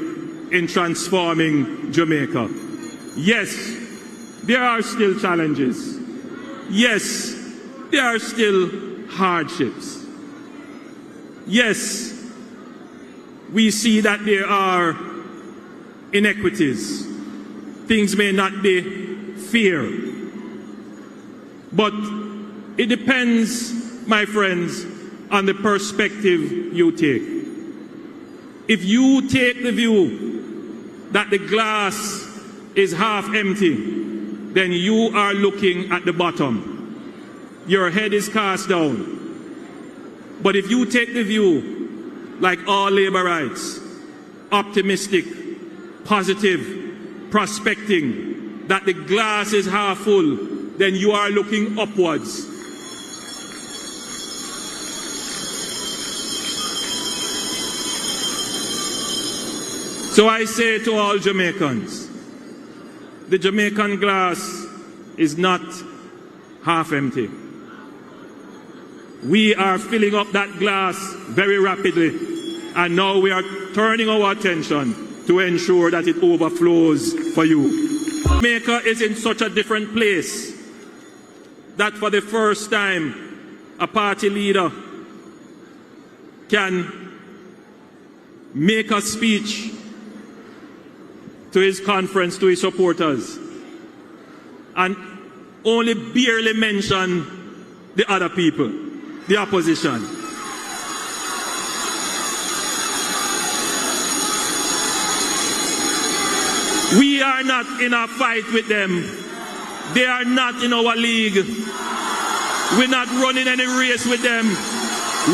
in transforming Jamaica. Yes, there are still challenges. Yes, there are still hardships. Yes, we see that there are inequities. Things may not be fair. But it depends, my friends, on the perspective you take. If you take the view that the glass is half empty, then you are looking at the bottom. Your head is cast down. But if you take the view, like all labor rights, optimistic, positive, prospecting, that the glass is half full, then you are looking upwards. So I say to all Jamaicans, the Jamaican glass is not half empty. We are filling up that glass very rapidly, and now we are turning our attention to ensure that it overflows for you. Jamaica is in such a different place that for the first time a party leader can make a speech to his conference, to his supporters, and only barely mention the other people, the opposition. We are not in a fight with them. They are not in our league. We're not running any race with them.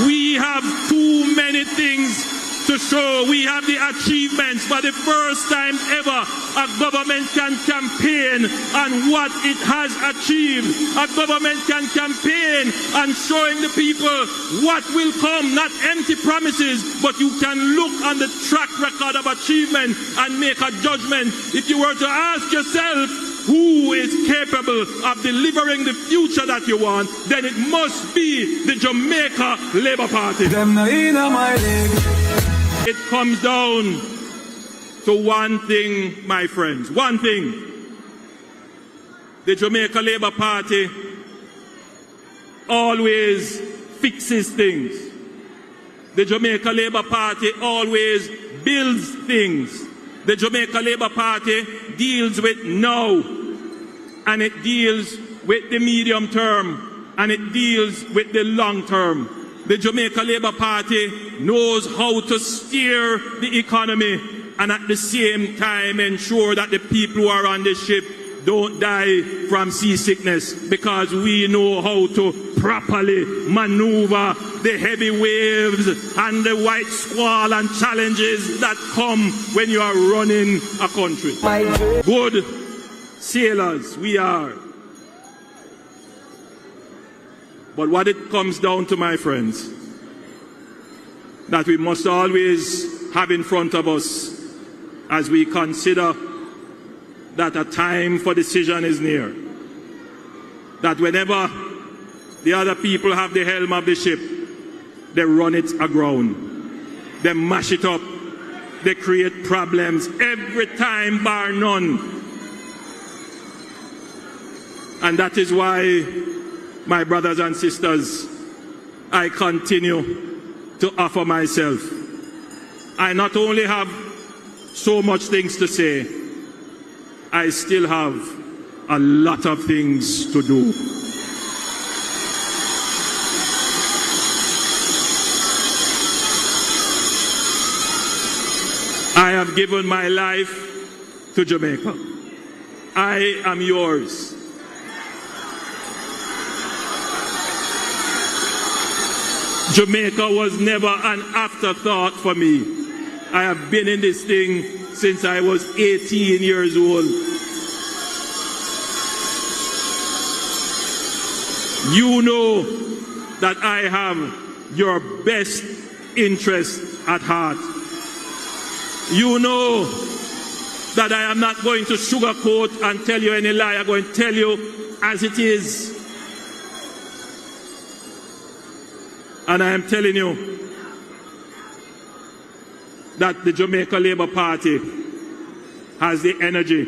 We have too many things to show. We have the achievements. For the first time ever, a government can campaign on what it has achieved. A government can campaign on showing the people what will come, not empty promises, but you can look on the track record of achievement and make a judgment. If you were to ask yourself, who is capable of delivering the future that you want, then it must be the Jamaica Labour Party. It comes down to one thing, my friends, one thing. The Jamaica Labour Party always fixes things. The Jamaica Labour Party always builds things. The Jamaica Labour Party deals with now, and it deals with the medium term, and it deals with the long term. The Jamaica Labour Party knows how to steer the economy and at the same time ensure that the people who are on the ship don't die from seasickness, because we know how to properly maneuver the heavy waves and the white squall and challenges that come when you are running a country. Good sailors we are. But what it comes down to, my friends, that we must always have in front of us as we consider that a time for decision is near. That whenever the other people have the helm of the ship, they run it aground. They mash it up. They create problems every time, bar none. And that is why, my brothers and sisters, I continue to offer myself. I not only have so much things to say, I still have a lot of things to do. I have given my life to Jamaica. I am yours. Jamaica was never an afterthought for me. I have been in this thing since I was 18 years old. You know that I have your best interest at heart. You know that I am not going to sugarcoat and tell you any lie. I'm going to tell you as it is. And I am telling you that the Jamaica Labour Party has the energy,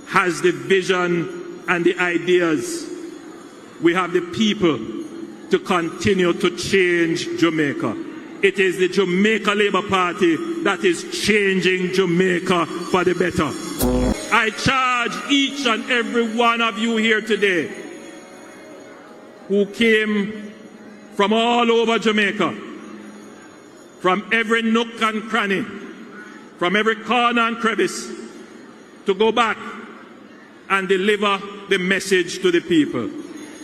has the vision and the ideas. We have the people to continue to change Jamaica. It is the Jamaica Labour Party that is changing Jamaica for the better. I charge each and every one of you here today who came from all over Jamaica, from every nook and cranny, from every corner and crevice, to go back and deliver the message to the people.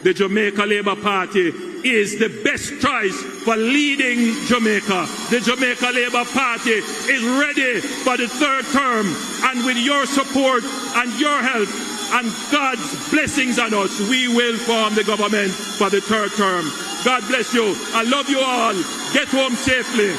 The Jamaica Labour Party is the best choice for leading Jamaica. The Jamaica Labour Party is ready for the third term, and with your support and your help and God's blessings on us, we will form the government for the third term. God bless you. I love you all. Get home safely.